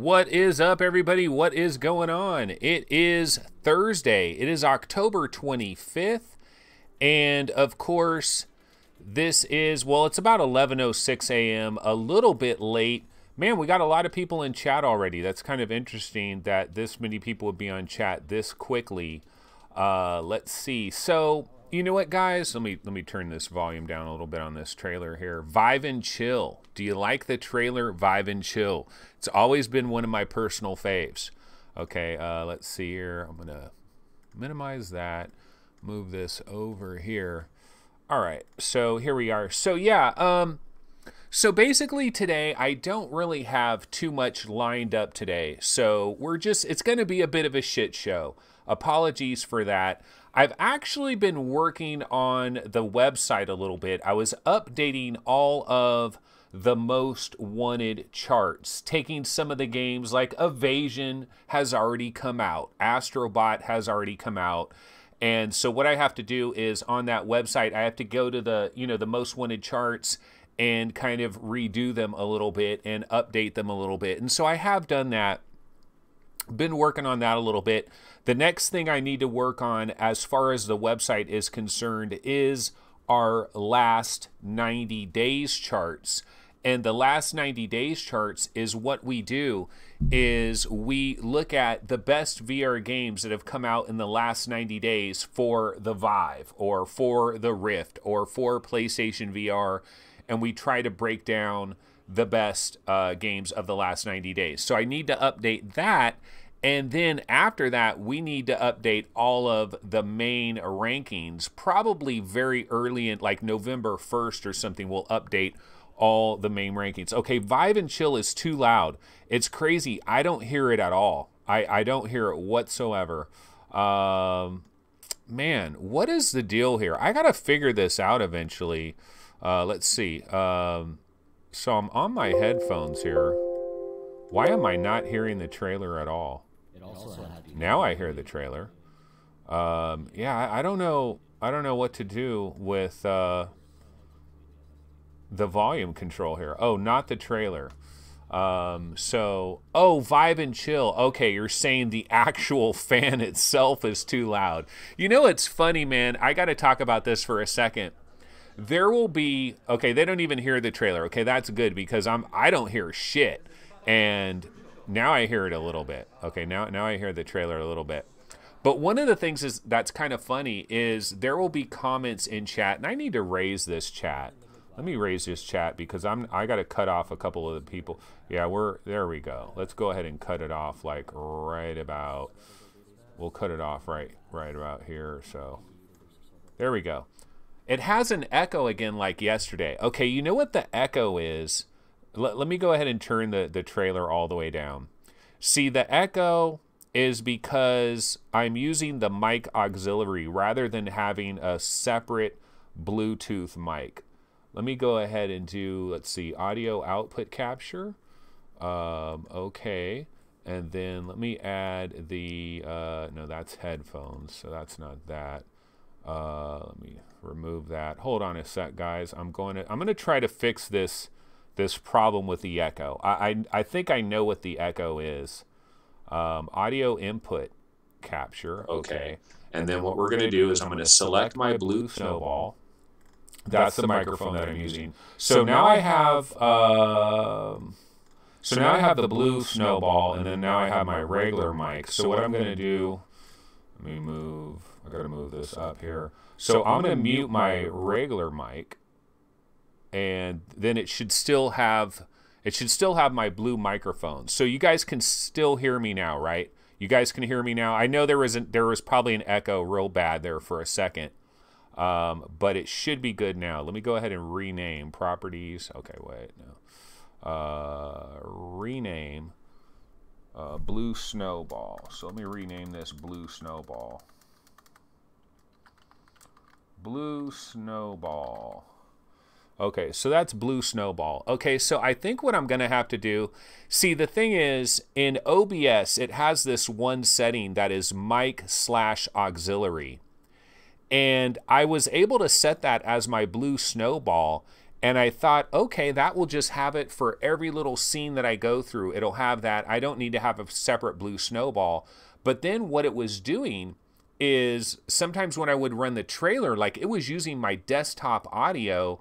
What is up, everybody? What is going on? It is Thursday. It is October 25th. And of course, this is, well, it's about 11:06 a.m., a little bit late. Man, we got a lot of people in chat already. That's kind of interesting that this many people would be on chat this quickly. Let's see. So, you know what, guys? Let me turn this volume down a little bit on this trailer here. Vive and chill. Do you like the trailer? Vive and chill. It's always been one of my personal faves. Okay, let's see here. I'm gonna minimize that. Move this over here. All right, so here we are. So yeah, so basically today I don't really have too much lined up today. So it's gonna be a bit of a shit show. Apologies for that. I've actually been working on the website a little bit. I was updating all of the most wanted charts, taking some of the games like Evasion has already come out, Astro Bot has already come out. And so what I have to do is on that website, I have to go to the, the most wanted charts and kind of redo them a little bit and update them a little bit. And so I have done that. Been working on that a little bit. The next thing I need to work on as far as the website is concerned is our last 90 days charts. And the last 90 days charts is what we do is we look at the best VR games that have come out in the last 90 days for the Vive or for the Rift or for PlayStation VR. And we try to break down the best games of the last 90 days. So I need to update that. And then after that, we need to update all of the main rankings, probably very early in like November 1st or something, we'll update all the main rankings. Okay, Vive and Chill is too loud. It's crazy. I don't hear it at all. I don't hear it whatsoever. Man, what is the deal here? I got to figure this out eventually. Let's see. So I'm on my headphones here. Why am I not hearing the trailer at all? Now I hear the trailer. Yeah, I don't know. I don't know what to do with the volume control here. Oh, not the trailer. Oh, Vive and Chill. Okay, you're saying the actual fan itself is too loud. You know, it's funny, man. I got to talk about this for a second. There will be, okay, they don't even hear the trailer. Okay, that's good because I don't hear shit. And now I hear it a little bit. Okay, now I hear the trailer a little bit. But one of the things that's kind of funny is there will be comments in chat, and I need to raise this chat. Let me raise this chat because I got to cut off a couple of the people. Yeah, there we go. Let's go ahead and cut it off like right about. We'll cut it off right about here. So there we go. It has an echo again like yesterday. Okay, you know what the echo is? Let me go ahead and turn the trailer all the way down. See, the echo is because I'm using the mic auxiliary rather than having a separate Bluetooth mic. Let me go ahead and do, let's see, audio output capture. Okay. And then let me add the, no, that's headphones, so that's not that. Let me remove that. Hold on a sec, guys. I'm gonna try to fix this problem with the echo. I think I know what the echo is. Audio input capture. Okay. And then what we're gonna do is I'm gonna select my blue snowball. That's the microphone that I'm using. So now I have the blue snowball, and then now I have my regular mic. So what I'm gonna do, let me move. I gotta move this up here. So I'm gonna mute my regular mic, and then it should still have my blue microphone. So you guys can still hear me now, right? You guys can hear me now. I know there was probably an echo real bad there for a second. But it should be good now. Let me go ahead and rename properties. Okay, wait, no. Rename Blue Snowball. So let me rename this Blue Snowball. Blue Snowball. Okay, so that's Blue Snowball. Okay, so I think what I'm going to have to do, see, the thing is, in OBS, it has this one setting that is mic/auxiliary. And I was able to set that as my Blue Snowball, And I thought, okay, that will just have it for every little scene that I go through. It'll have that. I don't need to have a separate blue snowball. But then what it was doing is sometimes when I would run the trailer, like it was using my desktop audio,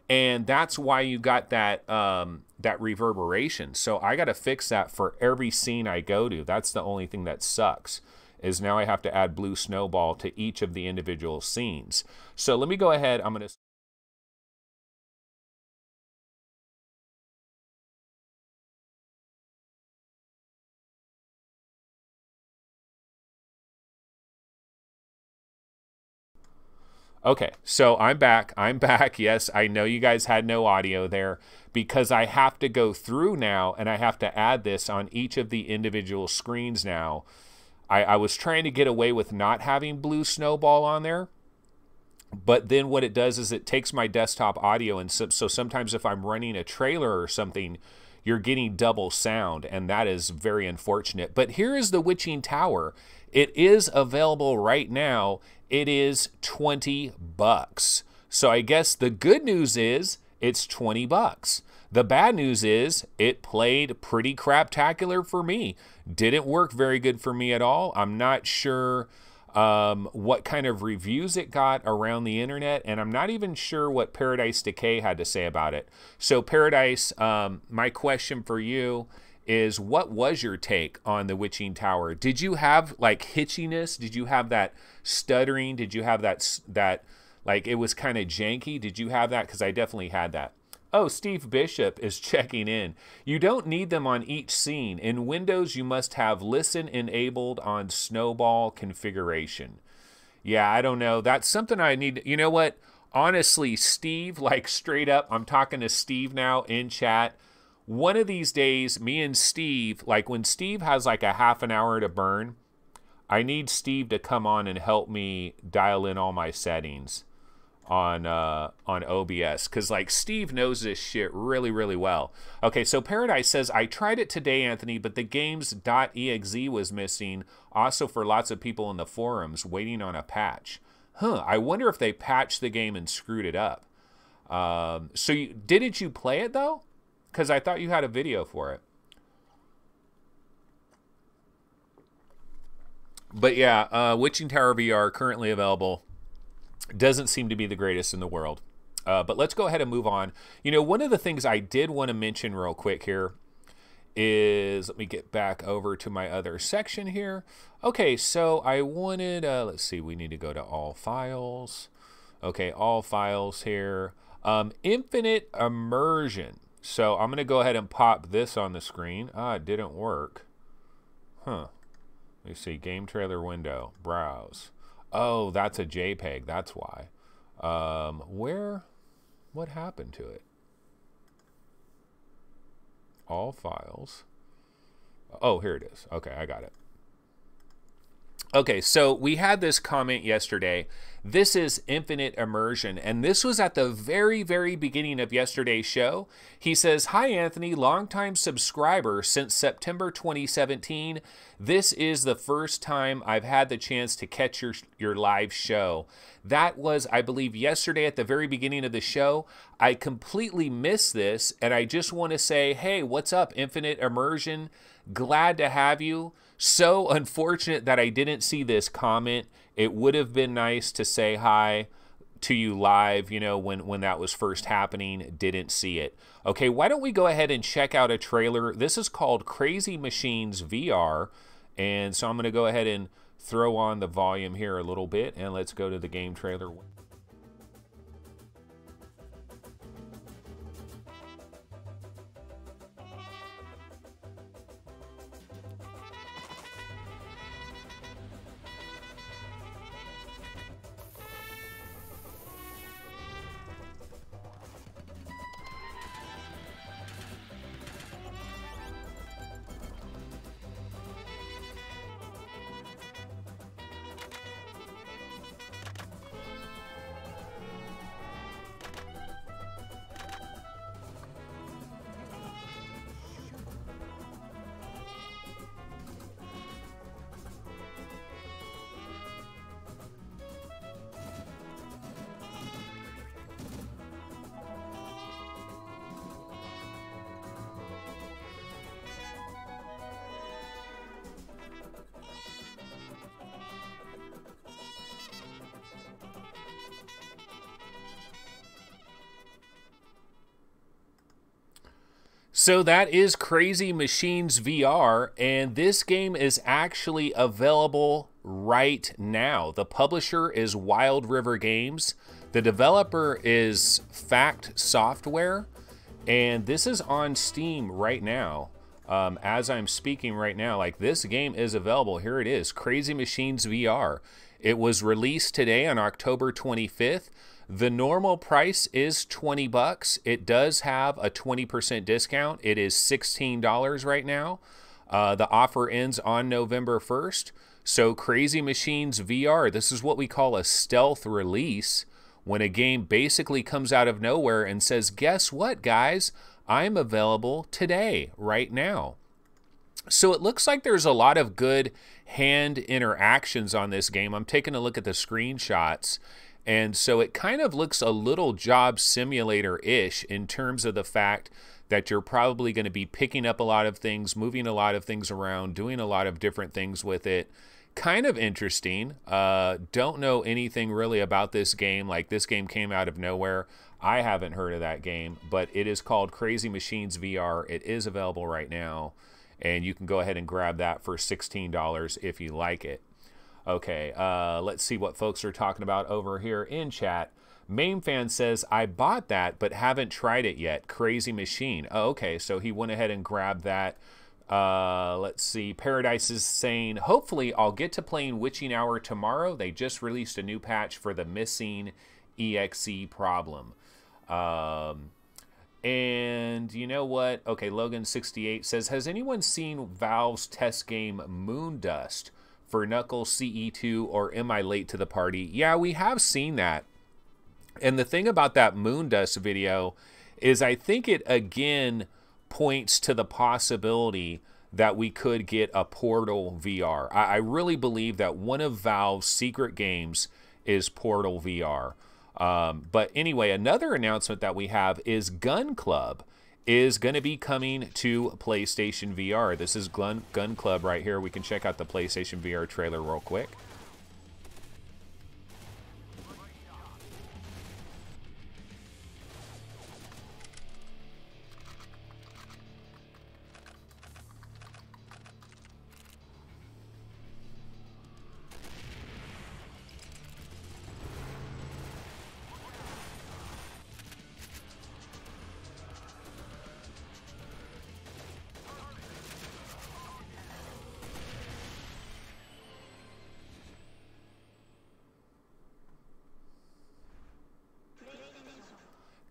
and that's why you got that that reverberation. So I got to fix that for every scene I go to. That's the only thing that sucks, is now I have to add blue snowball to each of the individual scenes. So let me go ahead. I'm going to... Okay, so I'm back. I'm back. Yes, I know you guys had no audio there because I have to go through now and I have to add this on each of the individual screens now. I was trying to get away with not having blue snowball on there, but then what it does is it takes my desktop audio, and so sometimes if I'm running a trailer or something, you're getting double sound, and that is very unfortunate. But here is the Witching Tower. It is available right now. It is $20. So I guess the good news is it's $20. The bad news is it played pretty craptacular for me. Didn't work very good for me at all. I'm not sure what kind of reviews it got around the internet, and I'm not even sure what Paradise Decay had to say about it. So Paradise, my question for you is, what was your take on the Witching Tower? Did you have like hitchiness? Did you have that stuttering? Did you have that like it was kind of janky? Did you have that? Because I definitely had that. Oh, Steve Bishop is checking in. You don't need them on each scene. In Windows, you must have listen enabled on snowball configuration. Yeah, I don't know. That's something I need. You know what? Honestly, Steve, like straight up, I'm talking to Steve now in chat. One of these days, me and Steve, like when Steve has like a half an hour to burn, I need Steve to come on and help me dial in all my settings on OBS, because like Steve knows this shit really, really well. Okay, so Paradise says, I tried it today, Anthony, but the game's .exe was missing. Also for lots of people in the forums waiting on a patch. I wonder if they patched the game and screwed it up. So didn't you play it though? Because I thought you had a video for it. But yeah, Witching Tower VR currently available. Doesn't seem to be the greatest in the world. But let's go ahead and move on. You know, one of the things I did want to mention real quick here is, let me get back over to my other section here. Okay, so I wanted, let's see, we need to go to all files. Okay, all files here. Infinite Immersion. So I'm going to go ahead and pop this on the screen. It didn't work. Let me see, game trailer window, browse. Oh, that's a JPEG, that's why. What happened to it? All files. Oh, here it is. Okay, I got it. Okay, so we had this comment yesterday. This is Infinite Immersion, and this was at the very, very beginning of yesterday's show. He says, hi, Anthony, longtime subscriber since September 2017. This is the first time I've had the chance to catch your live show. That was, I believe, yesterday at the very beginning of the show. I completely missed this, and I just want to say, hey, what's up, Infinite Immersion? Glad to have you. So unfortunate that I didn't see this comment. It would have been nice to say hi to you live, you know, when that was first happening. Didn't see it. Okay, why don't we go ahead and check out a trailer. This is called Crazy Machines VR. And so I'm going to go ahead and throw on the volume here a little bit, and let's go to the game trailer. So that is Crazy Machines VR, and this game is actually available right now. The publisher is Wild River Games. The developer is Fact Software, and this is on Steam right now. As I'm speaking right now, like, this game is available. Here it is, Crazy Machines VR. It was released today on October 25th. The normal price is 20 bucks. It does have a 20% discount. It is $16 right now. The offer ends on November 1st. So Crazy Machines VR, this is what we call a stealth release, when a game basically comes out of nowhere and says, guess what, guys? I'm available today, right now. So it looks like there's a lot of good hand interactions on this game. I'm taking a look at the screenshots, and so it kind of looks a little job simulator-ish in terms of the fact that you're probably going to be picking up a lot of things, moving a lot of things around, doing a lot of different things with it. Kind of interesting. Don't know anything really about this game. Like, this game came out of nowhere. I haven't heard of that game, but it is called Crazy Machines VR. It is available right now, and you can go ahead and grab that for $16 if you like it. Okay, let's see what folks are talking about over here in chat. MameFan says, I bought that, but haven't tried it yet. Crazy Machine. Oh, okay, so he went ahead and grabbed that. Let's see. Paradise is saying, hopefully I'll get to playing Witching Hour tomorrow. They just released a new patch for the missing EXE problem. And you know what? Okay, Logan68 says, has anyone seen Valve's test game Moondust for Knuckles CE2, or am I late to the party? Yeah, we have seen that. And the thing about that Moondust video is I think it again points to the possibility that we could get a Portal VR. I really believe that one of Valve's secret games is Portal VR. But anyway, another announcement that we have is Gun Club is going to be coming to PlayStation VR. This is Gun Club right here. We can check out the PlayStation VR trailer real quick.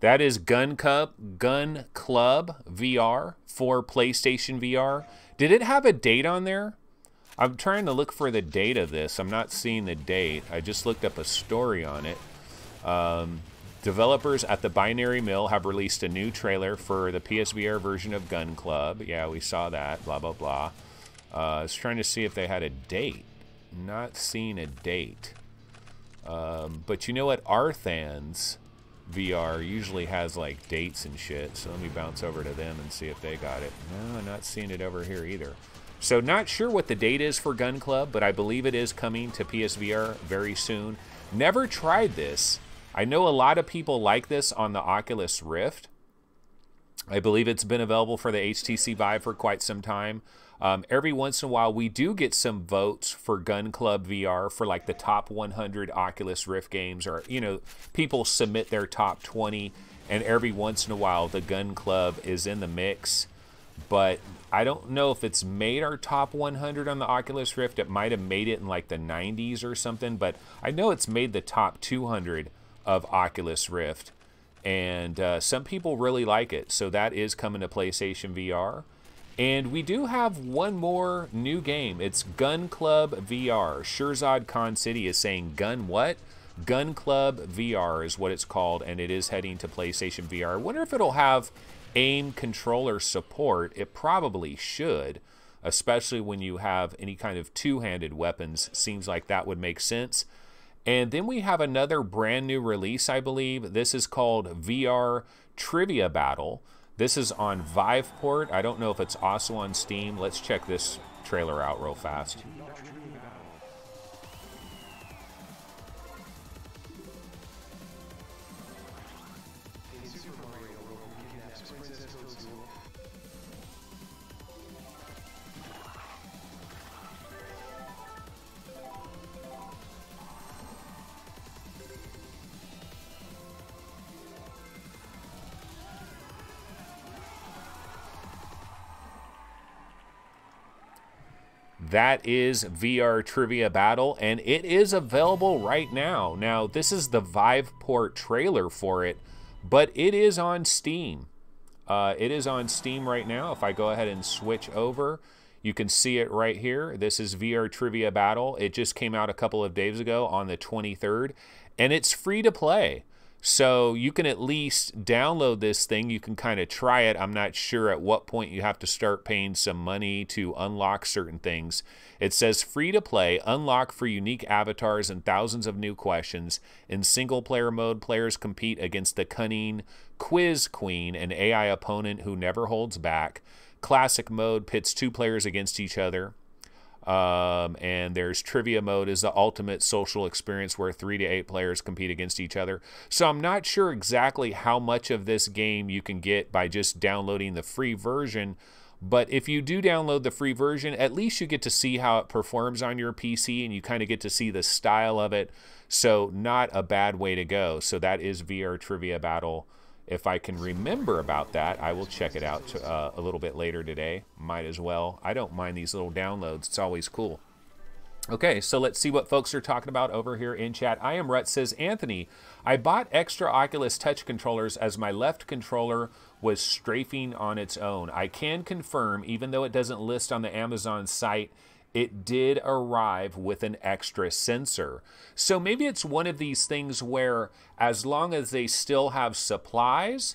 That is Gun Club VR for PlayStation VR. Did it have a date on there? I'm trying to look for the date of this. I'm not seeing the date. I just looked up a story on it. Developers at the Binary Mill have released a new trailer for the PSVR version of Gun Club. Yeah, we saw that. Blah, blah, blah. I was trying to see if they had a date. Not seeing a date. But you know what? Arthan's VR usually has like dates and shit, so let me bounce over to them and see if they got it. No, I'm not seeing it over here either. So not sure what the date is for Gun Club, but I believe it is coming to PSVR very soon. Never tried this. I know a lot of people like this on the Oculus Rift. I believe it's been available for the HTC Vive for quite some time. Every once in a while, we do get some votes for Gun Club VR for like the top 100 Oculus Rift games, or, you know, people submit their top 20, and every once in a while, the Gun Club is in the mix. But I don't know if it's made our top 100 on the Oculus Rift. It might have made it in like the 90s or something, but I know it's made the top 200 of Oculus Rift. And some people really like it, so that is coming to PlayStation VR. And we do have one more new game. It's Gun Club VR. Shirzad Khan City is saying Gun what? Gun Club VR is what it's called, and it is heading to PlayStation VR. I wonder if it'll have aim controller support. It probably should, especially when you have any kind of two-handed weapons. Seems like that would make sense. And then we have another brand new release, I believe. This is called VR Trivia Battle. This is on Viveport. I don't know if it's also on Steam. Let's check this trailer out real fast. that is VR Trivia Battle, and it is available right now. Now, this is the Viveport trailer for it, but it is on Steam. It is on Steam right now. If I go ahead and switch over, you can see it right here. This is VR Trivia Battle. It just came out a couple of days ago on the 23rd, and it's free to play. So you can at least download this thing. You can kind of try it. I'm not sure at what point you have to start paying some money to unlock certain things. It says free to play, unlock for unique avatars and thousands of new questions. In single player mode, players compete against the cunning Quiz Queen, an AI opponent who never holds back. Classic mode pits two players against each other. And there's trivia mode is the ultimate social experience where 3 to 8 players compete against each other. So I'm not sure exactly how much of this game you can get by just downloading the free version. But if you do download the free version, at least you get to see how it performs on your PC and you kind of get to see the style of it. So not a bad way to go. So that is VR Trivia Battle. If I can remember about that, I will check it out a little bit later today. Might as well. I don't mind these little downloads. It's always cool. Okay, so let's see what folks are talking about over here in chat. I Am Rut says, Anthony, I bought extra Oculus touch controllers as my left controller was strafing on its own. I can confirm, even though it doesn't list on the Amazon site, it did arrive with an extra sensor. So maybe it's one of these things where as long as they still have supplies,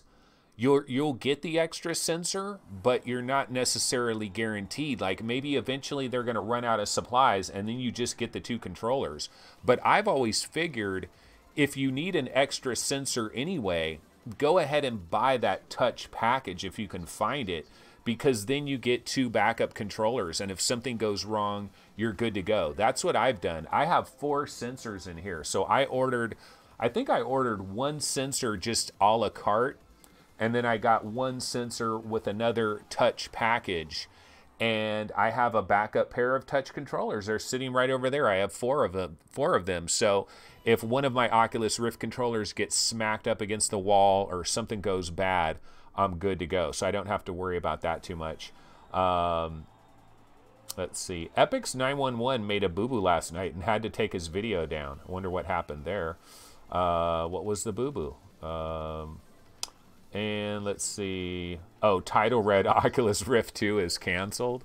you'll get the extra sensor, but you're not necessarily guaranteed. Like maybe eventually they're going to run out of supplies and then you just get the 2 controllers. But I've always figured if you need an extra sensor anyway, go ahead and buy that touch package if you can find it, because then you get 2 backup controllers, and if something goes wrong, you're good to go. That's what I've done. I have 4 sensors in here. So I think I ordered 1 sensor just a la carte, and then I got 1 sensor with another touch package, and I have a backup pair of touch controllers. They're sitting right over there. I have 4 of them. So if one of my Oculus Rift controllers gets smacked up against the wall or something goes bad, I'm good to go. So I don't have to worry about that too much. Let's see. Epix 911 made a boo-boo last night and had to take his video down. I wonder what happened there. What was the boo-boo? And let's see. Oh, title read Oculus Rift 2 is canceled.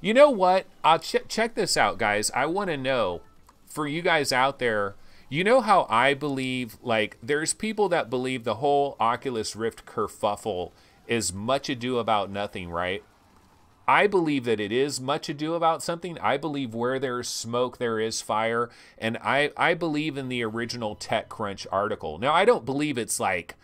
You know what? I'll check this out, guys. I want to know, for you guys out there, you know how I believe, like, there's people that believe the whole Oculus Rift kerfuffle is much ado about nothing, right? I believe that it is much ado about something. I believe where there's smoke, there is fire. And I believe in the original TechCrunch article. Now, I don't believe it's like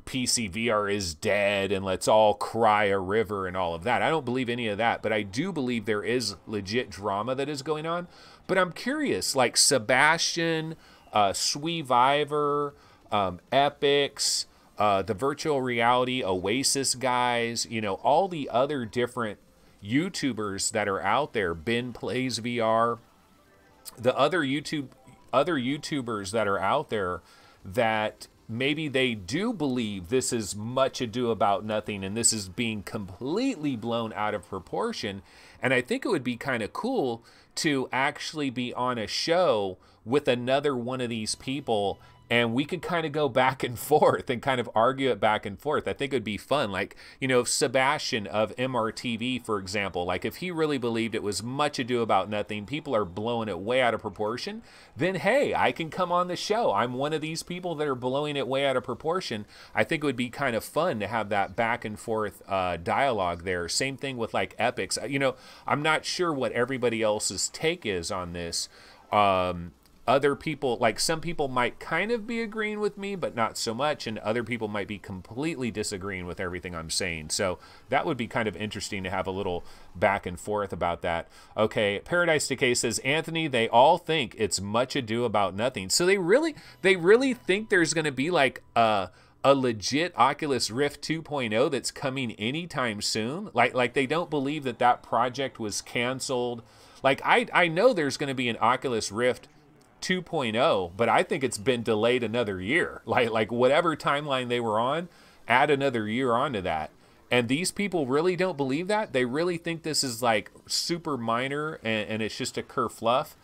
PCVR is dead and let's all cry a river and all of that. I don't believe any of that. But I do believe there is legit drama that is going on. But I'm curious, like Sebastian, Sweeviver, Epix, the virtual reality Oasis guys, you know, all the other different YouTubers that are out there, Ben Plays VR, the other YouTubers that are out there that maybe they do believe this is much ado about nothing and this is being completely blown out of proportion. And I think it would be kind of cool to actually be on a show with another one of these people and we could kind of go back and forth and kind of argue it back and forth. I think it would be fun. Like, you know, if Sebastian of MRTV, for example, like if he really believed it was much ado about nothing, people are blowing it way out of proportion, then hey, I can come on the show. I'm one of these people that are blowing it way out of proportion. I think it would be kind of fun to have that back and forth dialogue there. Same thing with like Epix. You know, I'm not sure what everybody else's take is on this. Other people, like some people might kind of be agreeing with me, but not so much. And other people might be completely disagreeing with everything I'm saying. So that would be kind of interesting to have a little back and forth about that. Okay, Paradise Decay says, Anthony, they all think it's much ado about nothing. So they really think there's going to be like a legit Oculus Rift 2.0 that's coming anytime soon. Like they don't believe that project was canceled. Like I know there's going to be an Oculus Rift 2.0, but I think it's been delayed another year. Like whatever timeline they were on, add another year onto that. And these people really don't believe that. They really think this is like super minor and it's just a kerfluff.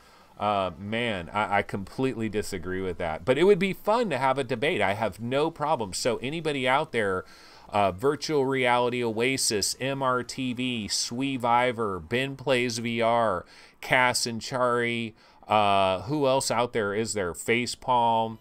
Man, I completely disagree with that. But it would be fun to have a debate. I have no problem. So anybody out there, Virtual Reality Oasis, MRTV, Sweeviver, Ben Plays VR, Cass and Chari, who else out there is there? Facepalm,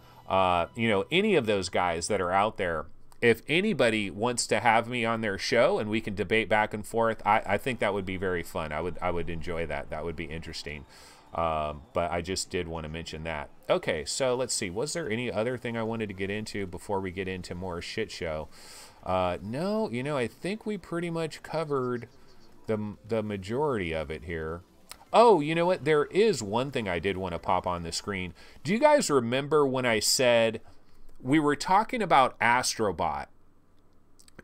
you know, any of those guys that are out there. If anybody wants to have me on their show and we can debate back and forth, I think that would be very fun. I would enjoy that. That would be interesting. But I just did want to mention that. Okay, so let's see. Was there any other thing I wanted to get into before we get into more shit show? No, you know, I think we pretty much covered the majority of it here. Oh, you know what? There is one thing I did want to pop on the screen. Do you guys remember when I said we were talking about Astro Bot?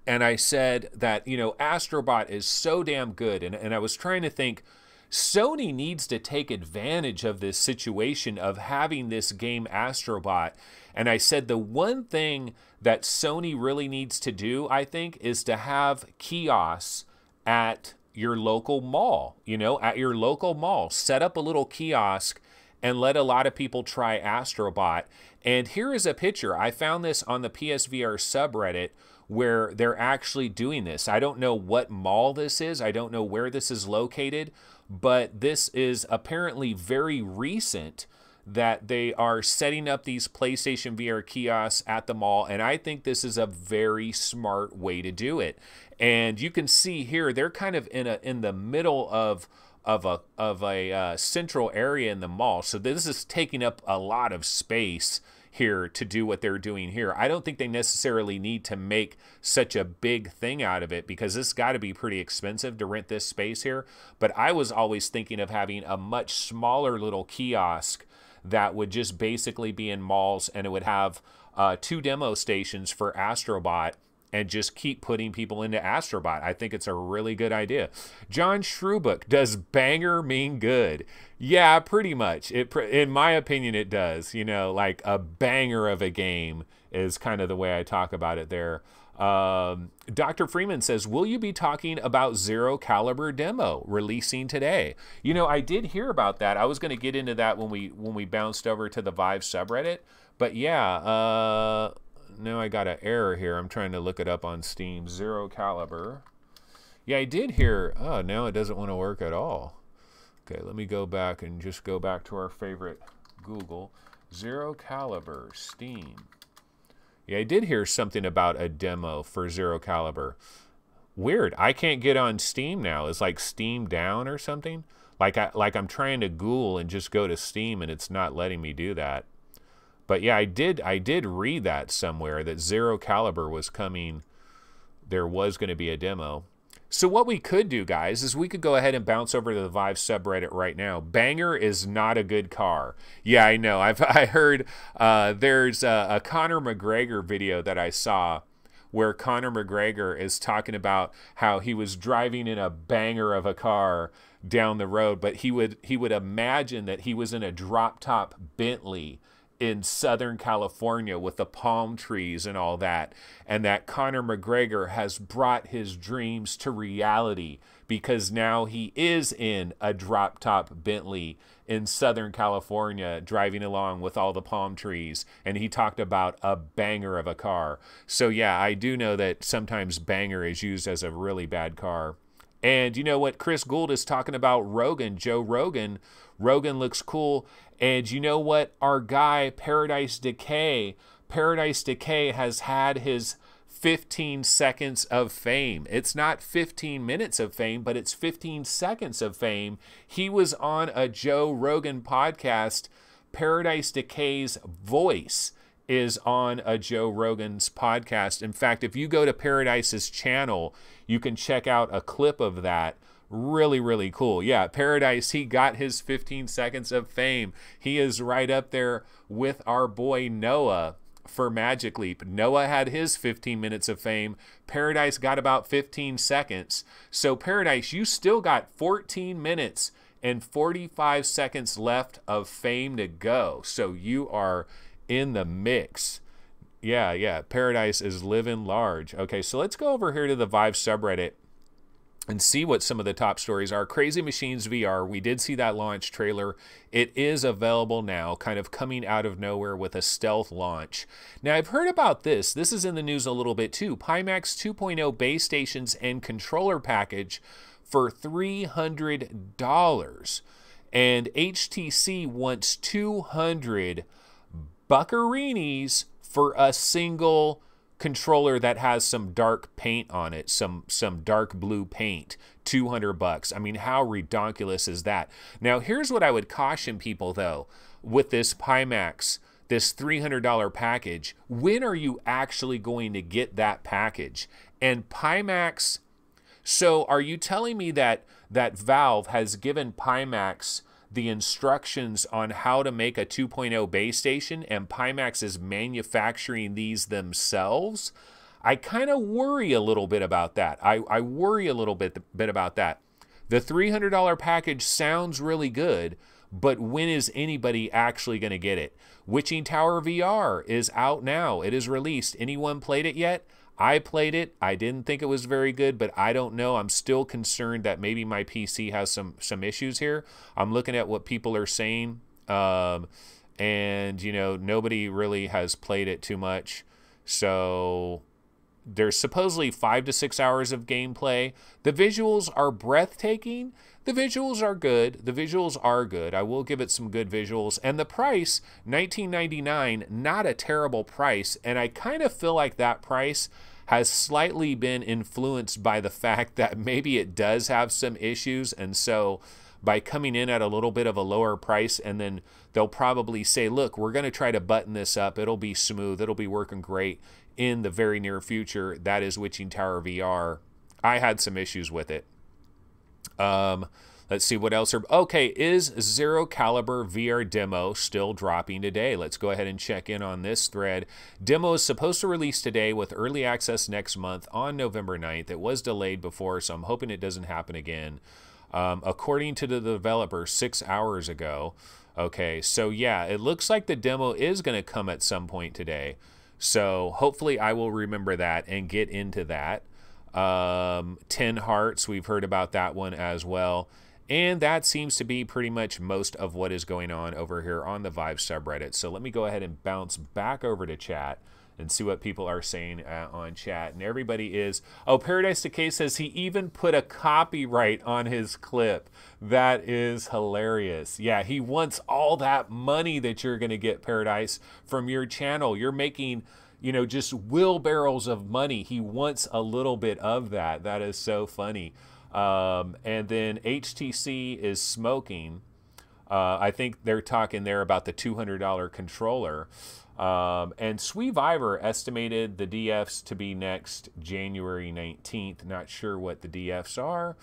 And I said that, you know, Astro Bot is so damn good. And I was trying to think, Sony needs to take advantage of this situation of having this game Astro Bot. And I said the one thing that Sony really needs to do, I think, is to have kiosks at your local mall. You know, at your local mall, set up a little kiosk and let a lot of people try Astro Bot. And here is a picture. I found this on the PSVR subreddit where they're actually doing this. I don't know what mall this is. I don't know where this is located, but this is apparently very recent that they are setting up these PlayStation VR kiosks at the mall, and I think this is a very smart way to do it. And you can see here they're kind of in the middle of a central area in the mall, so this is taking up a lot of space here to do what they're doing here. I don't think they necessarily need to make such a big thing out of it because this got to be pretty expensive to rent this space here. But I was always thinking of having a much smaller little kiosk that would just basically be in malls, and it would have 2 demo stations for Astro Bot and just keep putting people into Astro Bot. I think it's a really good idea. John Shrubuk, does banger mean good? Yeah, pretty much. In my opinion, it does. You know, like a banger of a game is kind of the way I talk about it there. Dr. Freeman says, will you be talking about Zero Caliber demo releasing today? You know, I did hear about that. I was going to get into that when we bounced over to the Vive subreddit. But yeah, now I got an error here. I'm trying to look it up on Steam. Zero Caliber. Yeah, I did hear. Oh, now it doesn't want to work at all. Okay, let me go back and just go back to our favorite Google. Zero Caliber, Steam. Yeah, I did hear something about a demo for Zero Caliber. Weird. I can't get on Steam now. Is like Steam down or something? Like I'm trying to Google and just go to Steam and it's not letting me do that. But yeah, I did read that somewhere that Zero Caliber was coming. There was going to be a demo. So what we could do, guys, is we could go ahead and bounce over to the Vive subreddit right now. Banger is not a good car. Yeah, I know. I heard there's a Conor McGregor video that I saw where Conor McGregor is talking about how he was driving in a banger of a car down the road, but he would imagine that he was in a drop-top Bentley in Southern California with the palm trees and all that, and that Conor McGregor has brought his dreams to reality because now he is in a drop-top Bentley in Southern California driving along with all the palm trees, and he talked about a banger of a car. So yeah, I do know that sometimes banger is used as a really bad car. And you know what? Chris Gould is talking about Rogan, Joe Rogan. Rogan looks cool. And you know what? Our guy, Paradise Decay has had his 15 seconds of fame. It's not 15 minutes of fame, but it's 15 seconds of fame. He was on a Joe Rogan podcast. Paradise Decay's voice is on a Joe Rogan's podcast. In fact, if you go to Paradise's channel, you can check out a clip of that. Really, really cool. Yeah, Paradise, he got his 15 seconds of fame. He is right up there with our boy Noah for Magic Leap. Noah had his 15 minutes of fame. Paradise got about 15 seconds. So Paradise, you still got 14 minutes and 45 seconds left of fame to go. So you are in the mix. Yeah. Paradise is living large. Okay, so let's go over here to the Vive subreddit and see what some of the top stories are. Crazy Machines VR, we did see that launch trailer. It is available now, kind of coming out of nowhere with a stealth launch. Now, I've heard about this. This is in the news a little bit too. Pimax 2.0 base stations and controller package for $300. And HTC wants 200 buccarinis for a single controller that has some dark paint on it, some dark blue paint. $200. I mean, how ridiculous is that? Now, here's what I would caution people though with this Pimax, this $300 package. When are you actually going to get that package? And Pimax, so are you telling me that Valve has given Pimax the instructions on how to make a 2.0 base station and Pimax is manufacturing these themselves? I kind of worry a little bit about that. I worry a little bit about that. The $300 package sounds really good, but when is anybody actually going to get it? Witching Tower VR is out now. It is released. Anyone played it yet? I played it. I didn't think it was very good, but I don't know. I'm still concerned that maybe my PC has some issues here. I'm looking at what people are saying, and you know, nobody really has played it too much. So there's supposedly 5 to 6 hours of gameplay. The visuals are breathtaking. The visuals are good. The visuals are good. I will give it some good visuals. And the price, $19.99, not a terrible price. And I kind of feel like that price has slightly been influenced by the fact that maybe it does have some issues. And so by coming in at a little bit of a lower price, and then they'll probably say, look, we're going to try to button this up. It'll be smooth. It'll be working great in the very near future. That is Witching Tower VR. I had some issues with it. Let's see what else are... Okay, is Zero Caliber VR demo still dropping today? Let's go ahead and check in on this thread. Demo is supposed to release today with early access next month on November 9th. It was delayed before, so I'm hoping it doesn't happen again. According to the developer 6 hours ago. Okay, so yeah, it looks like the demo is going to come at some point today. So hopefully I will remember that and get into that. 10 Hearts, we've heard about that one as well. And that seems to be pretty much most of what is going on over here on the Vive subreddit. So let me go ahead and bounce back over to chat and see what people are saying on chat. And everybody is... Oh, Paradise Decay says he even put a copyright on his clip. That is hilarious. Yeah, he wants all that money that you're going to get, Paradise, from your channel. You're making, you know, just wheelbarrows of money. He wants a little bit of that. That is so funny. And then HTC is smoking. I think they're talking there about the $200 controller. And SweViver estimated the DFs to be next January 19th. Not sure what the DFs are.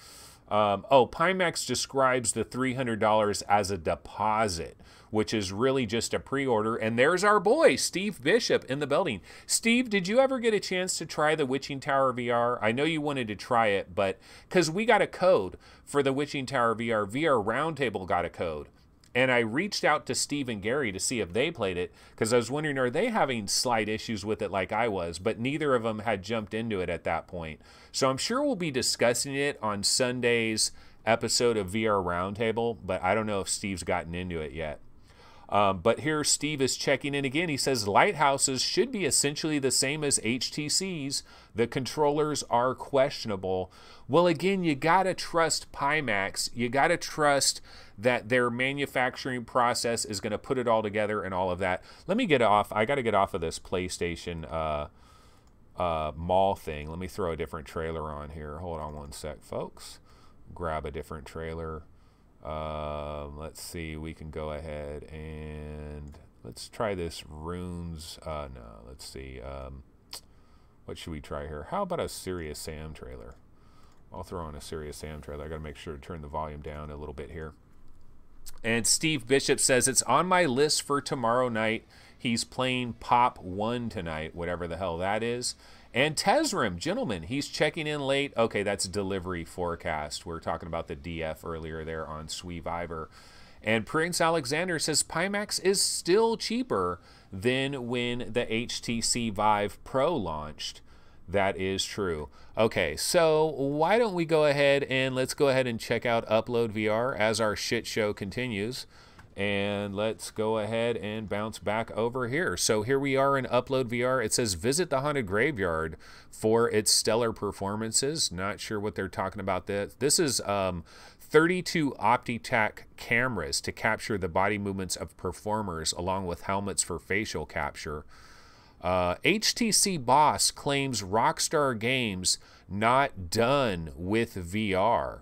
Oh, Pimax describes the $300 as a deposit, which is really just a pre-order. And there's our boy, Steve Bishop, in the building. Steve, did you ever get a chance to try the Witching Tower VR? I know you wanted to try it, but because we got a code for the Witching Tower VR, VR Roundtable got a code. And I reached out to Steve and Gary to see if they played it, because I was wondering, are they having slight issues with it like I was? But neither of them had jumped into it at that point. So I'm sure we'll be discussing it on Sunday's episode of VR Roundtable, but I don't know if Steve's gotten into it yet. But here Steve is checking in again. He says lighthouses should be essentially the same as HTCs. The controllers are questionable. Well, again, you got to trust Pimax. You got to trust that their manufacturing process is going to put it all together and all of that. Let me get off. I got to get off of this PlayStation mall thing. Let me throw a different trailer on here. Hold on one sec, folks. Grab a different trailer. Let's see, we can go ahead and let's try this Runes. No, let's see. What should we try here? How about a Serious Sam trailer? I'll throw on a Serious Sam trailer. I got to make sure to turn the volume down a little bit here. And Steve Bishop says it's on my list for tomorrow night. He's playing Pop 1 tonight, whatever the hell that is. And Tezrim, gentlemen, he's checking in late. Okay, that's delivery forecast. We were talking about the DF earlier there on SweViver. And Prince Alexander says Pimax is still cheaper than when the HTC Vive Pro launched. That is true. Okay, so why don't we go ahead and let's go ahead and check out Upload VR as our shit show continues. And let's go ahead and bounce back over here. So here we are in Upload VR. It says visit the Haunted Graveyard for its stellar performances. Not sure what they're talking about. This is 32 OptiTac cameras to capture the body movements of performers along with helmets for facial capture. HTC boss claims Rockstar Games not done with VR.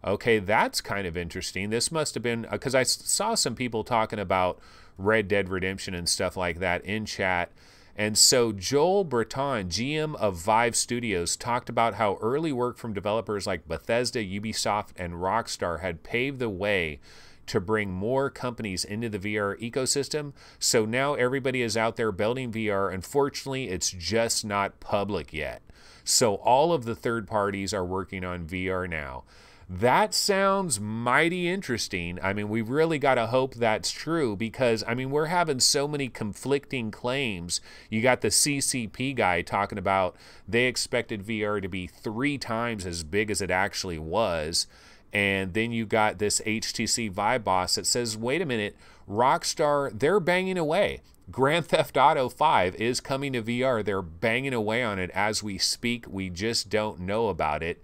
Okay, that's kind of interesting. This must have been, because I saw some people talking about Red Dead Redemption and stuff like that in chat. And so Joel Breton, GM of Vive Studios, talked about how early work from developers like Bethesda, Ubisoft, and Rockstar had paved the way to bring more companies into the VR ecosystem. So now everybody is out there building VR. Unfortunately, it's just not public yet. So all of the third parties are working on VR now. That sounds mighty interesting. I mean, we've really got to hope that's true because, I mean, we're having so many conflicting claims. You got the CCP guy talking about they expected VR to be 3 times as big as it actually was. And then you got this HTC Vive boss that says, wait a minute, Rockstar, they're banging away. Grand Theft Auto 5 is coming to VR. They're banging away on it as we speak. We just don't know about it.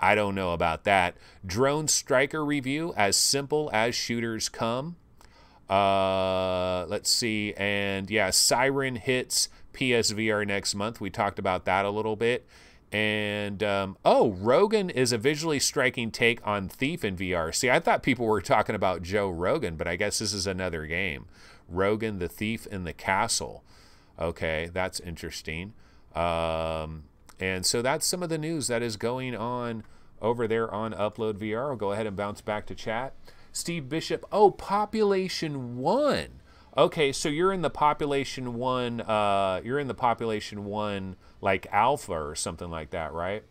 I don't know about that. Drone Striker review, as simple as shooters come. Let's see. And yeah, Siren hits PSVR next month. We talked about that a little bit. And, oh, Rogan is a visually striking take on Thief in VR. See, I thought people were talking about Joe Rogan, but I guess this is another game. Rogan, the Thief in the Castle. Okay, that's interesting. And so that's some of the news that is going on over there on Upload VR. I'll go ahead and bounce back to chat. Steve Bishop, oh, Population 1. Okay, so you're in the Population 1, like alpha or something like that, right?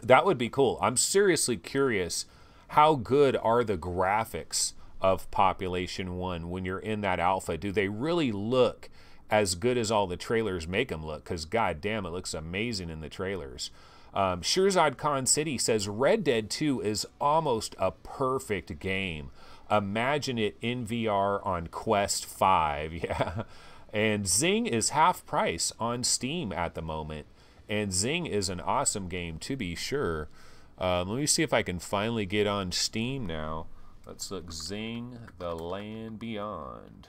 That would be cool. I'm seriously curious, how good are the graphics of Population 1 when you're in that alpha? Do they really look as good as all the trailers make them look? Because goddamn, it looks amazing in the trailers. Shirzad Khan City says Red Dead 2 is almost a perfect game. Imagine it in VR on Quest 5. Yeah. And XING is half price on Steam at the moment. And XING is an awesome game, to be sure. Let me see if I can finally get on Steam now. Let's look. XING The Land Beyond.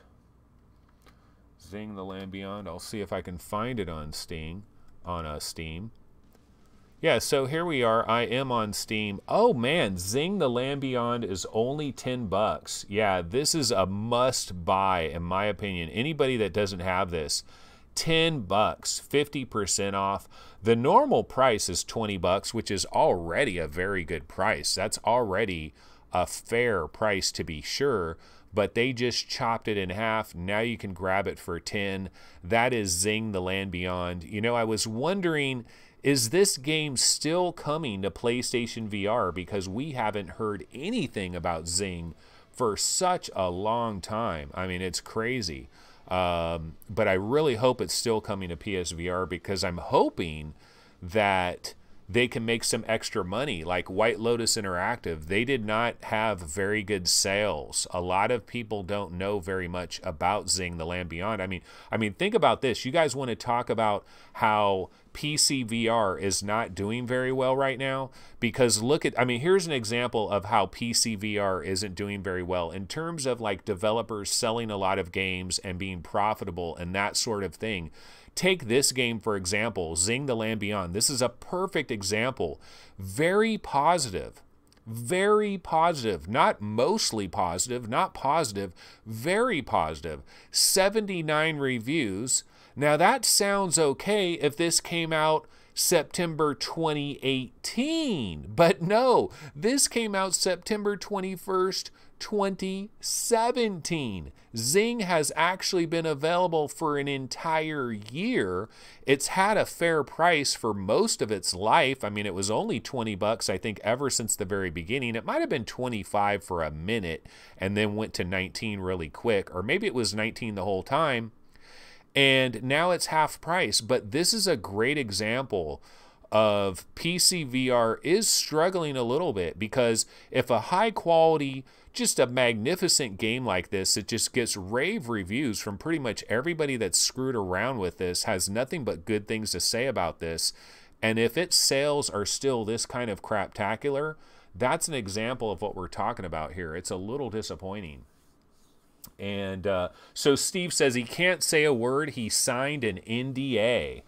XING The Land Beyond. I'll see if I can find it on Steam. Steam. Yeah, so here we are. I am on Steam. Oh man, XING The Land Beyond is only $10. Yeah, this is a must buy in my opinion. Anybody that doesn't have this, $10, 50% off. The normal price is $20, which is already a very good price. That's already a fair price to be sure, but they just chopped it in half. Now you can grab it for 10. That is XING The Land Beyond. You know, I was wondering, is this game still coming to PlayStation VR? Because we haven't heard anything about XING for such a long time. I mean, it's crazy. But I really hope it's still coming to PSVR because I'm hoping that they can make some extra money. Like White Lotus Interactive, they did not have very good sales. A lot of people don't know very much about XING The Land Beyond. I mean, think about this. You guys want to talk about how PC VR is not doing very well right now? Because look at, here's an example of how PC VR isn't doing very well in terms of like developers selling a lot of games and being profitable and that sort of thing. Take this game, for example, XING The Land Beyond. This is a perfect example. Very positive. Very positive. Not mostly positive, not positive, very positive. 79 reviews. Now that sounds okay if this came out September 2018. But no, this came out September 21st, 2017. XING has actually been available for an entire year. It's had a fair price for most of its life. I mean, it was only 20 bucks, I think, ever since the very beginning. It might have been 25 for a minute and then went to 19 really quick, or maybe it was 19 the whole time. And now it's half price. But this is a great example of PC VR is struggling a little bit, because if a high quality, just a magnificent game like this, it just gets rave reviews from pretty much everybody that's screwed around with this, has nothing but good things to say about this. And if its sales are still this kind of craptacular, that's an example of what we're talking about here. It's a little disappointing. And so Steve says he can't say a word. He signed an NDA.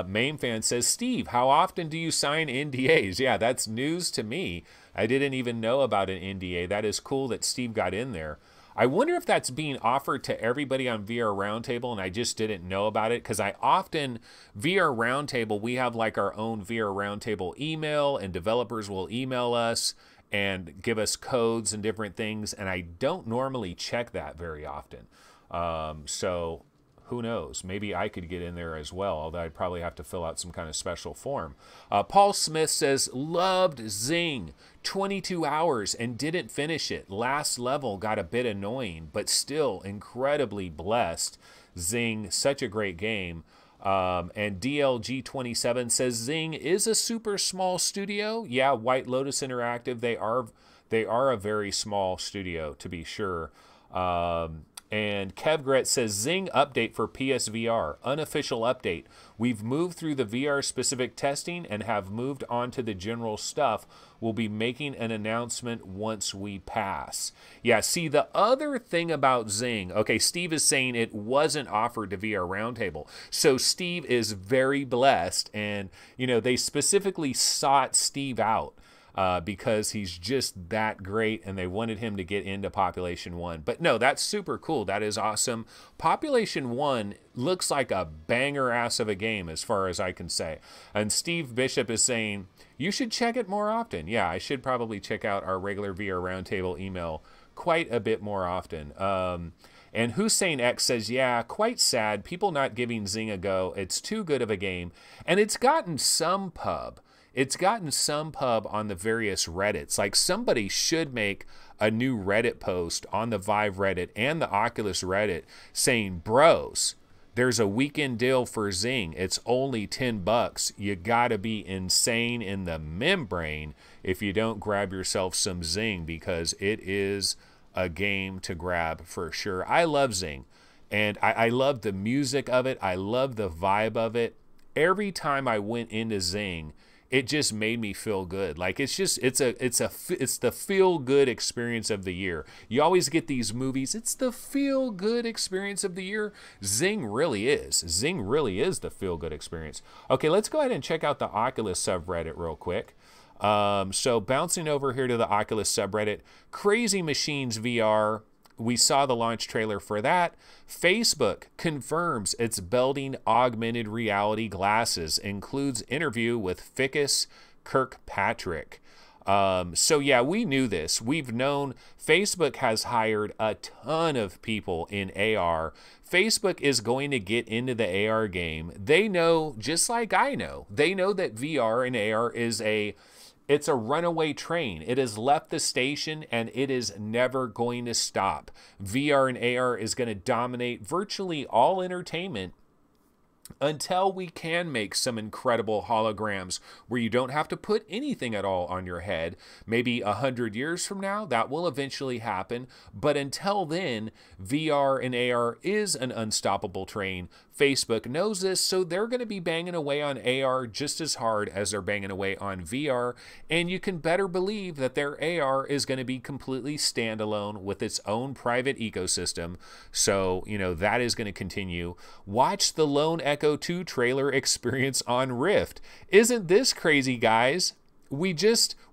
Main Fan says, Steve, how often do you sign NDAs? Yeah, that's news to me. I didn't even know about an NDA. That is cool that Steve got in there. I wonder if that's being offered to everybody on VR Roundtable and I just didn't know about it, because I often, VR Roundtable, we have like our own VR Roundtable email, and developers will email us and give us codes and different things, and I don't normally check that very often. So who knows? Maybe I could get in there as well, although I'd probably have to fill out some kind of special form. Paul Smith says, loved XING, 22 hours and didn't finish it. Last level got a bit annoying, but still incredibly blessed. XING, such a great game. And DLG27 says, XING is a super small studio. Yeah, White Lotus Interactive, they are a very small studio, to be sure. And Kevgret says, XING update for PSVR, unofficial update. We've moved through the VR specific testing and have moved on to the general stuff. We'll be making an announcement once we pass. Yeah, see, the other thing about XING, okay, Steve is saying it wasn't offered to VR Roundtable. So Steve is very blessed, and, you know, they specifically sought Steve out. Because he's just that great, and they wanted him to get into Population 1. But no, that's super cool. That is awesome. Population 1 looks like a banger ass of a game as far as I can say. And Steve Bishop is saying, you should check it more often. Yeah, I should probably check out our regular VR Roundtable email quite a bit more often. And Hussein X says, yeah, quite sad. People not giving XING a go. It's too good of a game. And it's gotten some pub. It's gotten some pub on the various Reddits. Like, somebody should make a new Reddit post on the Vive Reddit and the Oculus Reddit saying, bros, there's a weekend deal for XING. It's only 10 bucks. You gotta be insane in the membrane if you don't grab yourself some XING, because it is a game to grab for sure. I love XING, and I love the music of it. I love the vibe of it. Every time I went into XING, it just made me feel good. Like, it's the feel good experience of the year. You always get these movies, it's the feel good experience of the year. XING really is. XING really is the feel good experience. Okay, let's go ahead and check out the Oculus subreddit real quick. So bouncing over here to the Oculus subreddit, Crazy Machines VR. We saw the launch trailer for that. Facebook confirms it's building augmented reality glasses. Includes interview with Ficus Kirkpatrick. So yeah, we knew this. We've known Facebook has hired a ton of people in AR. Facebook is going to get into the AR game. They know, just like I know, they know that VR and AR is it's a runaway train. It has left the station and it is never going to stop. VR and AR is going to dominate virtually all entertainment until we can make some incredible holograms where you don't have to put anything at all on your head. Maybe 100 years from now, that will eventually happen. But until then, VR and AR is an unstoppable train. Facebook knows this, so they're going to be banging away on AR just as hard as they're banging away on VR, and you can better believe that their AR is going to be completely standalone with its own private ecosystem. So, you know, that is going to continue. Watch the Lone Echo 2 trailer experience on Rift. Isn't this crazy, guys? We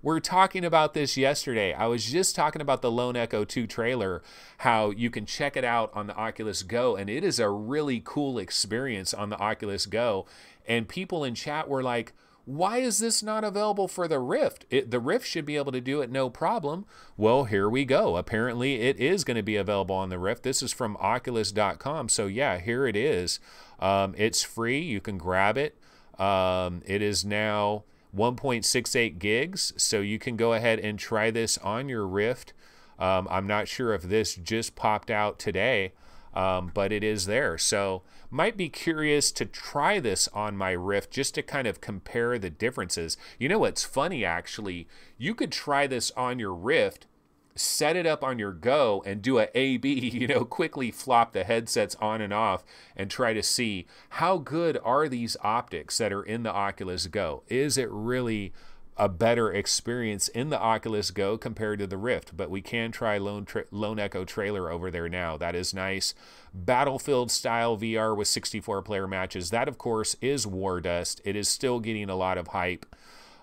were talking about this yesterday. I was just talking about the Lone Echo 2 trailer, how you can check it out on the Oculus Go, and it is a really cool experience on the Oculus Go. And people in chat were like, Why is this not available for the Rift? The Rift should be able to do it no problem. Well, here we go. Apparently, it is going to be available on the Rift. This is from Oculus.com. So, yeah, here it is. It's free. You can grab it. It is now 1.68 gigs. So you can go ahead and try this on your Rift. I'm not sure if this just popped out today, but it is there. So might be curious to try this on my Rift just to kind of compare the differences. You know what's funny, actually? You could try this on your Rift, set it up on your Go, and do a A/B, you know, quickly flop the headsets on and off and try to see how good are these optics that are in the Oculus Go. Is it really a better experience in the Oculus Go compared to the Rift? But we can try Lone Echo Trailer over there now. That is nice. Battlefield style VR with 64 player matches. That, of course, is War Dust. It is still getting a lot of hype.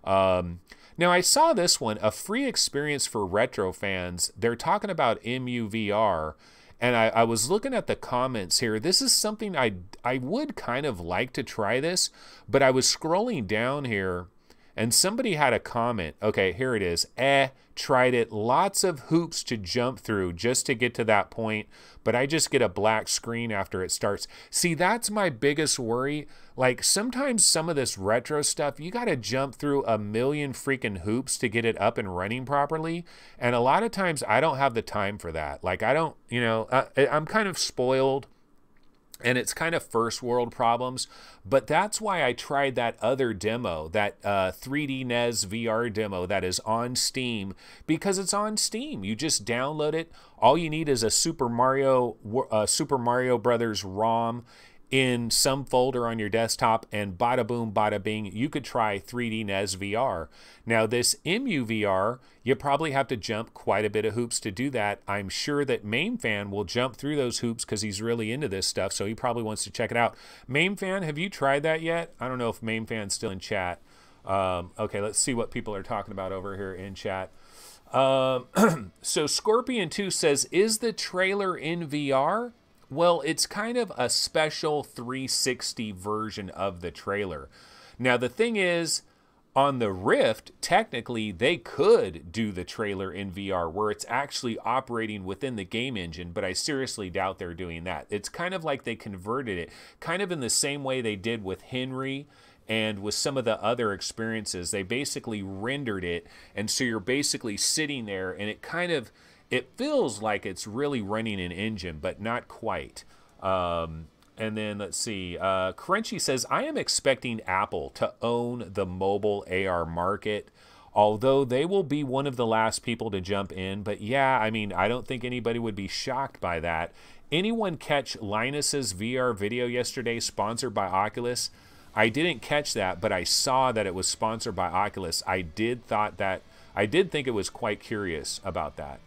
Now, I saw this one, a free experience for retro fans. They're talking about EmuVR, and I was looking at the comments here. This is something I would kind of like to try this, but I was scrolling down here, and somebody had a comment. Okay, here it is. Tried it. Lots of hoops to jump through just to get to that point, but I just get a black screen after it starts. See, that's my biggest worry. Like, sometimes some of this retro stuff, you got to jump through a million freaking hoops to get it up and running properly, and a lot of times I don't have the time for that. Like, I don't, you know, I'm kind of spoiled. And it's kind of first world problems, but that's why I tried that other demo, that 3D NES VR demo that is on Steam, because it's on Steam. You just download it. All you need is a Super Mario Brothers ROM in some folder on your desktop, and bada boom, bada bing, you could try 3D NES VR. Now, this EmuVR, you probably have to jump quite a bit of hoops to do that. I'm sure that MameFan will jump through those hoops because he's really into this stuff, so he probably wants to check it out. MameFan, have you tried that yet? I don't know if MameFan's still in chat. Okay, let's see what people are talking about over here in chat. So Scorpion2 says, is the trailer in VR? Well, it's kind of a special 360 version of the trailer. Now, the thing is, on the Rift, technically, they could do the trailer in VR where it's actually operating within the game engine, but I seriously doubt they're doing that. It's kind of like they converted it, kind of in the same way they did with Henry and with some of the other experiences. They basically rendered it, and so you're basically sitting there, and it feels like it's really running an engine, but not quite. And then let's see. Crunchy says, I am expecting Apple to own the mobile AR market, although they will be one of the last people to jump in. But yeah, I mean, I don't think anybody would be shocked by that. Anyone catch Linus's VR video yesterday, sponsored by Oculus? I didn't catch that, but I saw that it was sponsored by Oculus. I did think it was quite curious about that.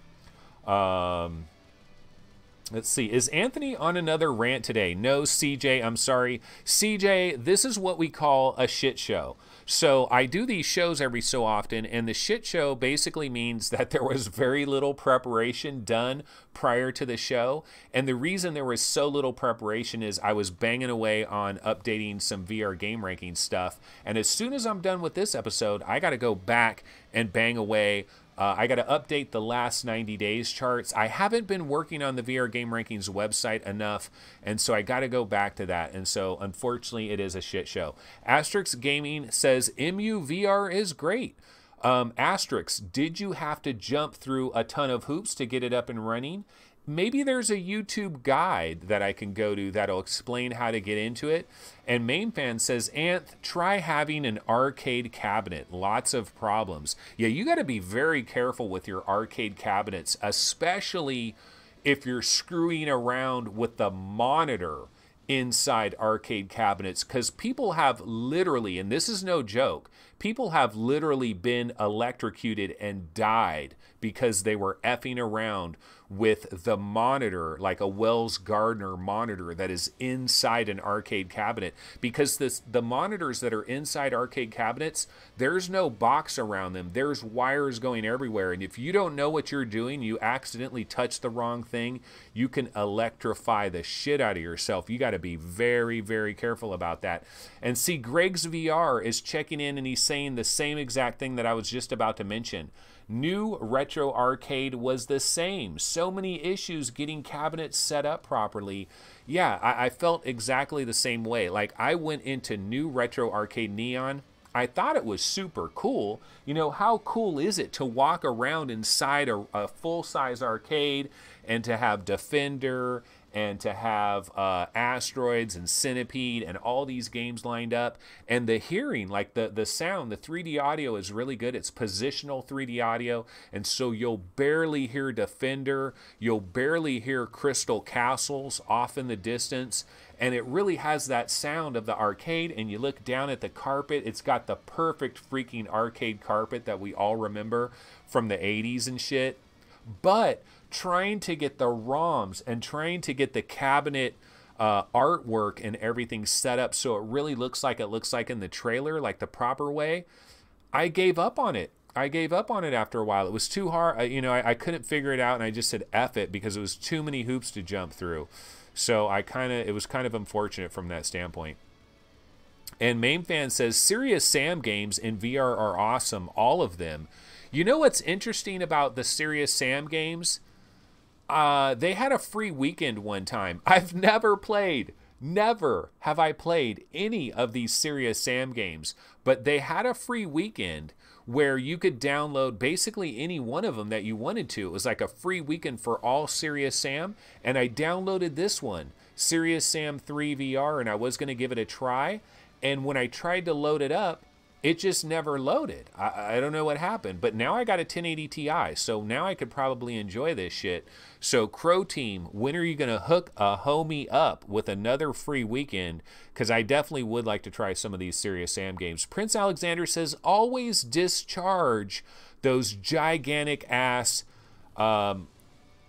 Let's see. Is Anthony on another rant today? No, CJ, I'm sorry. CJ, this is what we call a shit show. So I do these shows every so often, and the shit show basically means that there was very little preparation done prior to the show. And the reason there was so little preparation is I was banging away on updating some VR game ranking stuff. And as soon as I'm done with this episode, I got to go back and bang away. I got to update the last 90 days charts. I haven't been working on the VR Game Rankings website enough, and so I got to go back to that. And so, unfortunately, it is a shit show. Asterix Gaming says, EmuVR is great. Asterix, did you have to jump through a ton of hoops to get it up and running? Maybe there's a YouTube guide that I can go to that'll explain how to get into it. And MainFan says, Anth, try having an arcade cabinet. Lots of problems. Yeah, you got to be very careful with your arcade cabinets, especially if you're screwing around with the monitor inside arcade cabinets, because people have literally, and this is no joke, People have literally been electrocuted and died because they were effing around with the monitor, like a Wells Gardner monitor that is inside an arcade cabinet. Because the monitors that are inside arcade cabinets, there's no box around them. There's wires going everywhere. And if you don't know what you're doing, you accidentally touch the wrong thing, you can electrify the shit out of yourself. You got to be very, very careful about that. And see, Greg's VR is checking in and he's saying the same exact thing that I was just about to mention. New Retro Arcade was the same. So many issues getting cabinets set up properly. Yeah, I felt exactly the same way. Like, I went into New Retro Arcade Neon. I thought it was super cool. You know, how cool is it to walk around inside a full-size arcade and to have Defender and to have Asteroids and Centipede and all these games lined up. And the hearing, like the sound, the 3D audio is really good. It's positional 3D audio. And so you'll barely hear Defender. You'll barely hear Crystal Castles off in the distance. And it really has that sound of the arcade. And you look down at the carpet. It's got the perfect freaking arcade carpet that we all remember from the 80s and shit. But trying to get the ROMs and trying to get the cabinet artwork and everything set up so it really looks like in the trailer, like the proper way, I gave up on it. I gave up on it after a while. It was too hard. You know, I couldn't figure it out, and I just said F it because it was too many hoops to jump through. So it was kind of unfortunate from that standpoint. And MameFan says, Serious Sam games in VR are awesome, all of them. You know what's interesting about the Serious Sam games? They had a free weekend one time. I've never have I played any of these Serious Sam games, but they had a free weekend where you could download basically any one of them that you wanted to. It was like a free weekend for all Serious Sam, and I downloaded this one, Serious Sam 3 VR, and I was going to give it a try, and when I tried to load it up, it just never loaded. I don't know what happened, but now I got a 1080 Ti, so now I could probably enjoy this shit. So Crow Team, when are you going to hook a homie up with another free weekend? Because I definitely would like to try some of these Serious Sam games. Prince Alexander says, always discharge those gigantic ass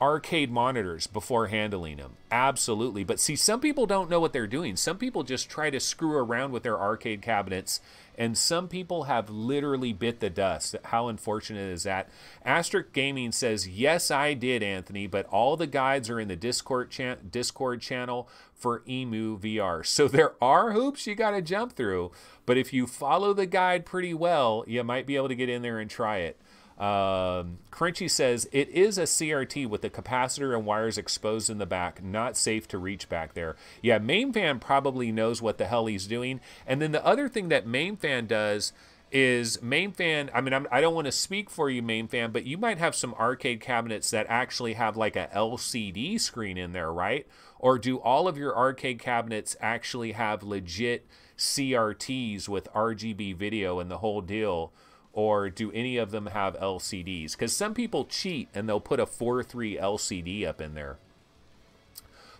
arcade monitors before handling them. Absolutely. But see, some people don't know what they're doing. Some people just try to screw around with their arcade cabinets, and some people have literally bit the dust. How unfortunate is that? Asterisk Gaming says, yes, I did, Anthony, but all the guides are in the Discord channel for EmuVR. So there are hoops you got to jump through, but if you follow the guide pretty well, you might be able to get in there and try it. Crunchy says, it is a CRT with the capacitor and wires exposed in the back. Not safe to reach back there. Yeah, MameFan probably knows what the hell he's doing. And then the other thing that MameFan does is MameFan, I mean, I don't want to speak for you, MameFan, but you might have some arcade cabinets that actually have like a LCD screen in there, right? Or do all of your arcade cabinets actually have legit CRTs with RGB video and the whole deal? Or do any of them have LCDs? Because some people cheat and they'll put a 4:3 LCD up in there.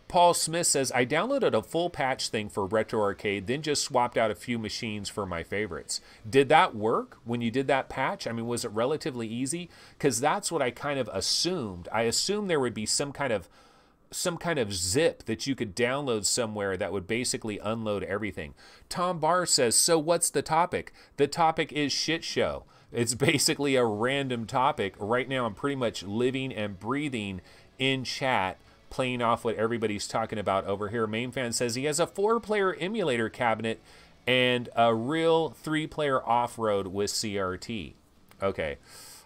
Paul Smith says, I downloaded a full patch thing for Retro Arcade, then just swapped out a few machines for my favorites. Did that work when you did that patch? I mean, was it relatively easy? Because that's what I kind of assumed. I assumed there would be some kind of zip that you could download somewhere that would basically unload everything. Tom Barr says, so what's the topic? The topic is shit show. It's basically a random topic. Right now I'm pretty much living and breathing in chat, playing off what everybody's talking about over here. MameFan says he has a 4-player emulator cabinet and a real 3-player off-road with CRT. Okay.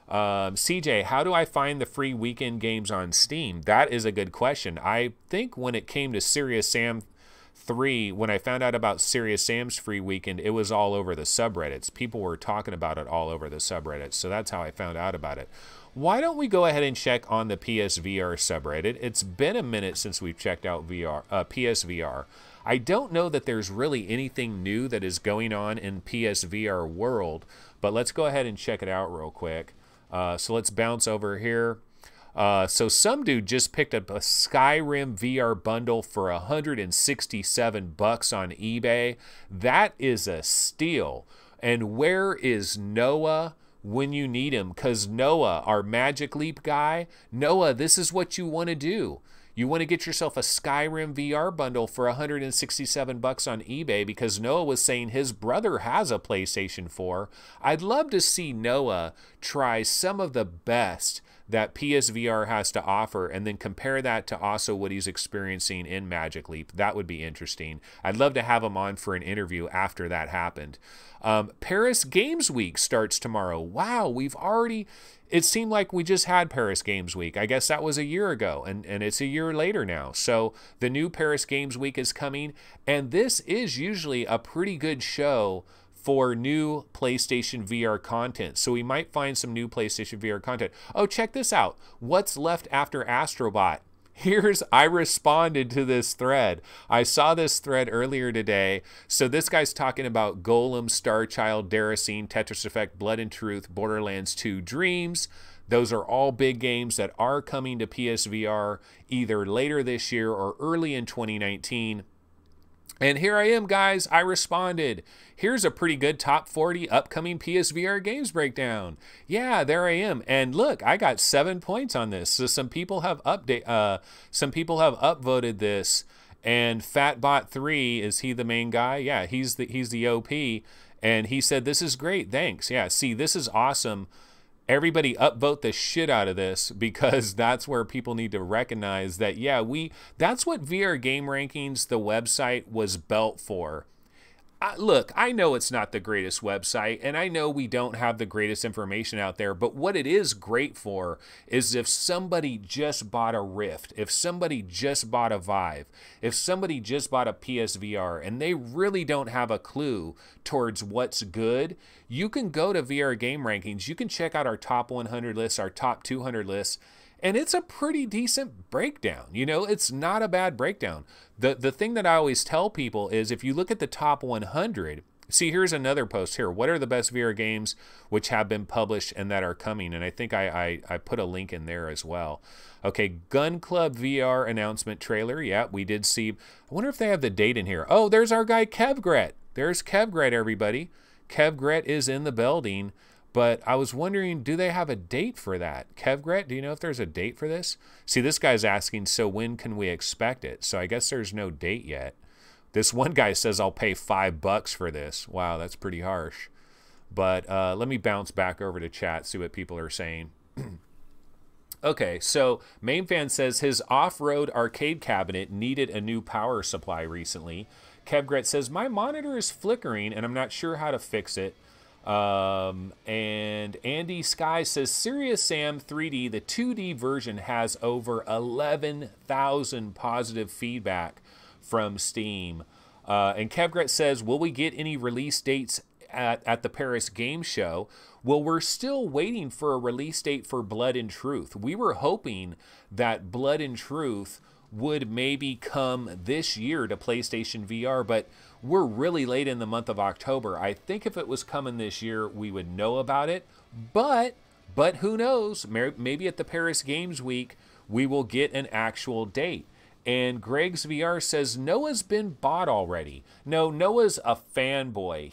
CJ, how do I find the free weekend games on Steam? That is a good question. I think when it came to Serious Sam 3, when I found out about Serious Sam's free weekend, it was all over the subreddits. People were talking about it all over the subreddits, so that's how I found out about it. Why don't we go ahead and check on the PSVR subreddit? It's been a minute since we've checked out PSVR. I don't know that there's really anything new that is going on in PSVR World, but let's go ahead and check it out real quick. So let's bounce over here. So some dude just picked up a Skyrim VR bundle for $167 on eBay. That is a steal. And where is Noah when you need him? Because Noah, our Magic Leap guy, Noah, this is what you want to do. You want to get yourself a Skyrim VR bundle for $167 on eBay because Noah was saying his brother has a PlayStation 4. I'd love to see Noah try some of the best that PSVR has to offer and then compare that to also what he's experiencing in Magic Leap. That would be interesting. I'd love to have him on for an interview after that happened. Paris Games Week starts tomorrow. Wow, we've already... It seemed like we just had Paris Games Week. I guess that was a year ago, and it's a year later now. So the new Paris Games Week is coming, and this is usually a pretty good show for new PlayStation VR content. So we might find some new PlayStation VR content. Oh, check this out. What's left after Astro Bot? I responded to this thread. I saw this thread earlier today. So this guy's talking about Golem, Starchild, Daracene, Tetris Effect, Blood and Truth, Borderlands 2 Dreams. Those are all big games that are coming to PSVR either later this year or early in 2019. And here I am, guys. I responded. Here's a pretty good top 40 upcoming PSVR games breakdown. Yeah, there I am. And look, I got 7 points on this. So some people have upvoted this. And Fatbot3, is he the main guy? Yeah, he's the OP. And he said, this is great. Thanks. Yeah, see, this is awesome. Everybody upvote the shit out of this because that's where people need to recognize that, yeah, that's what VR Game Rankings, the website, was built for. Look, I know it's not the greatest website, and I know we don't have the greatest information out there, but what it is great for is if somebody just bought a Rift, if somebody just bought a Vive, if somebody just bought a PSVR, and they really don't have a clue towards what's good, you can go to VR Game Rankings, you can check out our top 100 lists, our top 200 lists, and it's a pretty decent breakdown. You know, it's not a bad breakdown. The thing that I always tell people is if you look at the top 100, see, here's another post here. What are the best VR games which have been published and that are coming? And I think I put a link in there as well. Okay, Gun Club VR announcement trailer. Yeah, we did see. I wonder if they have the date in here. Oh, there's our guy Kevgret. There's Kevgret, everybody. Kevgret is in the building. But I was wondering, do they have a date for that? Kevgret, do you know if there's a date for this? See, this guy's asking, so when can we expect it? So I guess there's no date yet. This one guy says, I'll pay $5 for this. Wow, that's pretty harsh. But let me bounce back over to chat, see what people are saying. Okay, so MainFan says his off-road arcade cabinet needed a new power supply recently. Kevgret says, my monitor is flickering and I'm not sure how to fix it. And Andy Sky says Serious Sam 3D, the 2D version, has over 11,000 positive feedback from Steam. And Kevgret says, will we get any release dates at the Paris Game Show? Well, we're still waiting for a release date for Blood and Truth. We were hoping that Blood and Truth would maybe come this year to PlayStation VR, but we're really late in the month of October. I think if it was coming this year, we would know about it, but who knows? Maybe at the Paris Games Week, we will get an actual date. And Greg's VR says Noah's been bought already. No, Noah's a fanboy.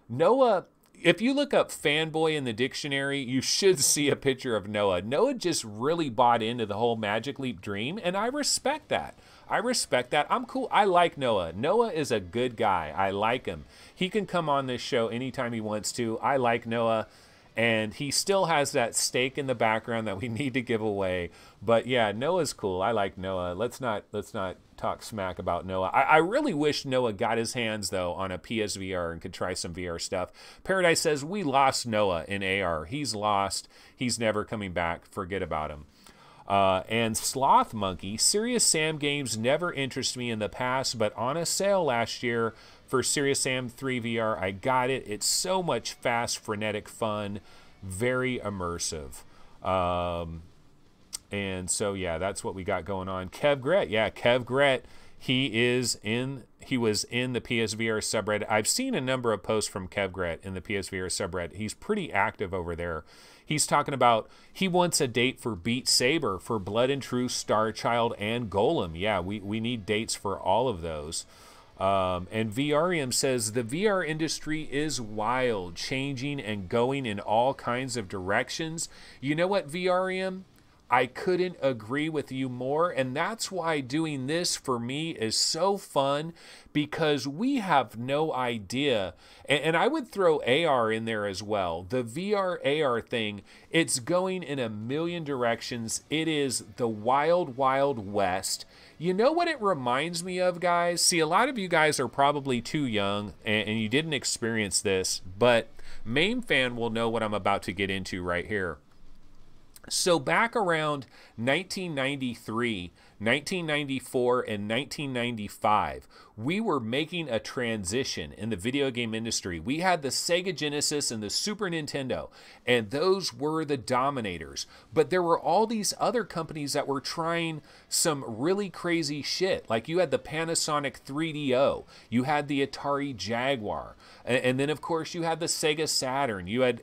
Noah, if you look up fanboy in the dictionary, you should see a picture of Noah. Noah just really bought into the whole Magic Leap dream, and I respect that. I'm cool. I like Noah. Noah is a good guy. I like him. He can come on this show anytime he wants to. I like Noah, and he still has that stake in the background that we need to give away. But yeah, Noah's cool. I like Noah. Let's not talk smack about Noah. I really wish Noah got his hands, though, on a PSVR and could try some VR stuff. Paradise says, we lost Noah in AR. He's lost. He's never coming back. Forget about him. And Sloth Monkey, Serious Sam games never interested me in the past, but on a sale last year for Serious Sam 3 VR, I got it. It's so much fast, frenetic fun, very immersive. And so, yeah, that's what we got going on. Kevgret, yeah, Kevgret, he was in the PSVR subreddit. I've seen a number of posts from Kevgret in the PSVR subreddit. He's pretty active over there. He's talking about he wants a date for Beat Saber, for Blood and Truth, Starchild, and Golem. Yeah, we need dates for all of those. And VRM says the VR industry is wild, changing and going in all kinds of directions. You know what, VRM? I couldn't agree with you more, and that's why doing this for me is so fun, because we have no idea. And I would throw AR in there as well. The VR AR thing, it's going in a million directions. It is the wild, wild west. You know what it reminds me of, guys? See, a lot of you guys are probably too young and you didn't experience this, but MAME fan will know what I'm about to get into right here. So back around 1993, 1994, and 1995, we were making a transition in the video game industry. We had the Sega Genesis and the Super Nintendo, and those were the dominators. But there were all these other companies that were trying some really crazy shit. Like you had the Panasonic 3DO, you had the Atari Jaguar, and then of course you had the Sega Saturn, you had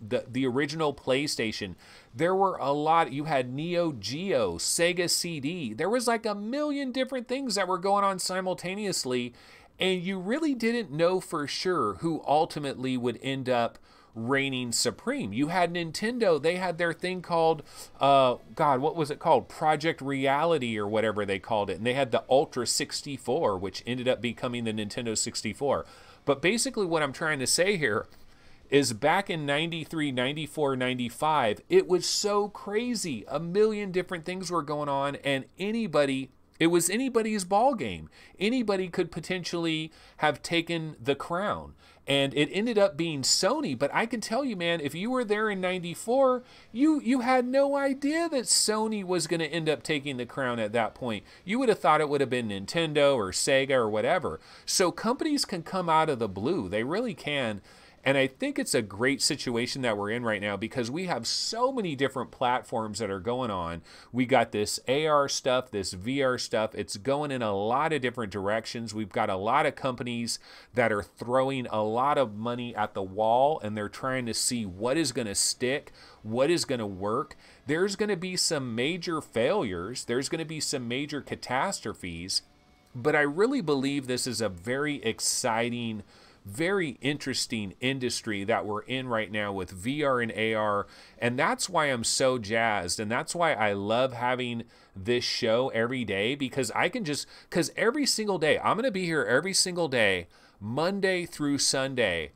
the original PlayStation. There were a lot. You had Neo Geo, Sega CD. There was like a million different things that were going on simultaneously, and you really didn't know for sure who ultimately would end up reigning supreme. You had Nintendo. They had their thing called, God, what was it called? Project Reality or whatever they called it. And they had the Ultra 64, which ended up becoming the Nintendo 64. But basically what I'm trying to say here is back in 93, 94, 95, it was so crazy. A million different things were going on, and it was anybody's ball game. Anybody could potentially have taken the crown. And it ended up being Sony, but I can tell you, man, if you were there in 94, you had no idea that Sony was going to end up taking the crown at that point. You would have thought it would have been Nintendo or Sega or whatever. So companies can come out of the blue. They really can. And I think it's a great situation that we're in right now, because we have so many different platforms that are going on. We got this AR stuff, this VR stuff. It's going in a lot of different directions. We've got a lot of companies that are throwing a lot of money at the wall, and they're trying to see what is going to stick, what is going to work. There's going to be some major failures. There's going to be some major catastrophes. But I really believe this is a very exciting, very interesting industry that we're in right now with VR and AR, and that's why I'm so jazzed, and that's why I love having this show every day, because because every single day, I'm going to be here every single day, Monday through Sunday,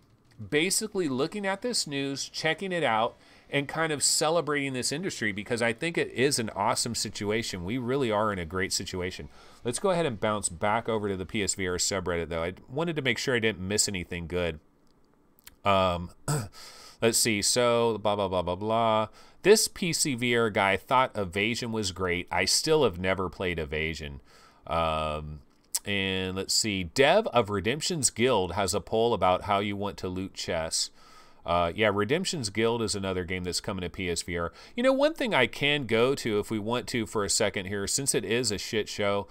basically looking at this news, checking it out, and kind of celebrating this industry, because I think it is an awesome situation. We really are in a great situation. Let's go ahead and bounce back over to the PSVR subreddit, though. I wanted to make sure I didn't miss anything good. Let's see. So, blah, blah, blah, blah, blah. This PCVR guy thought Evasion was great. I still have never played Evasion. And let's see. Dev of Redemption's Guild has a poll about how you want to loot chests. Yeah, Redemption's Guild is another game that's coming to PSVR. You know, one thing I can go to if we want to for a second here, since it is a shit show,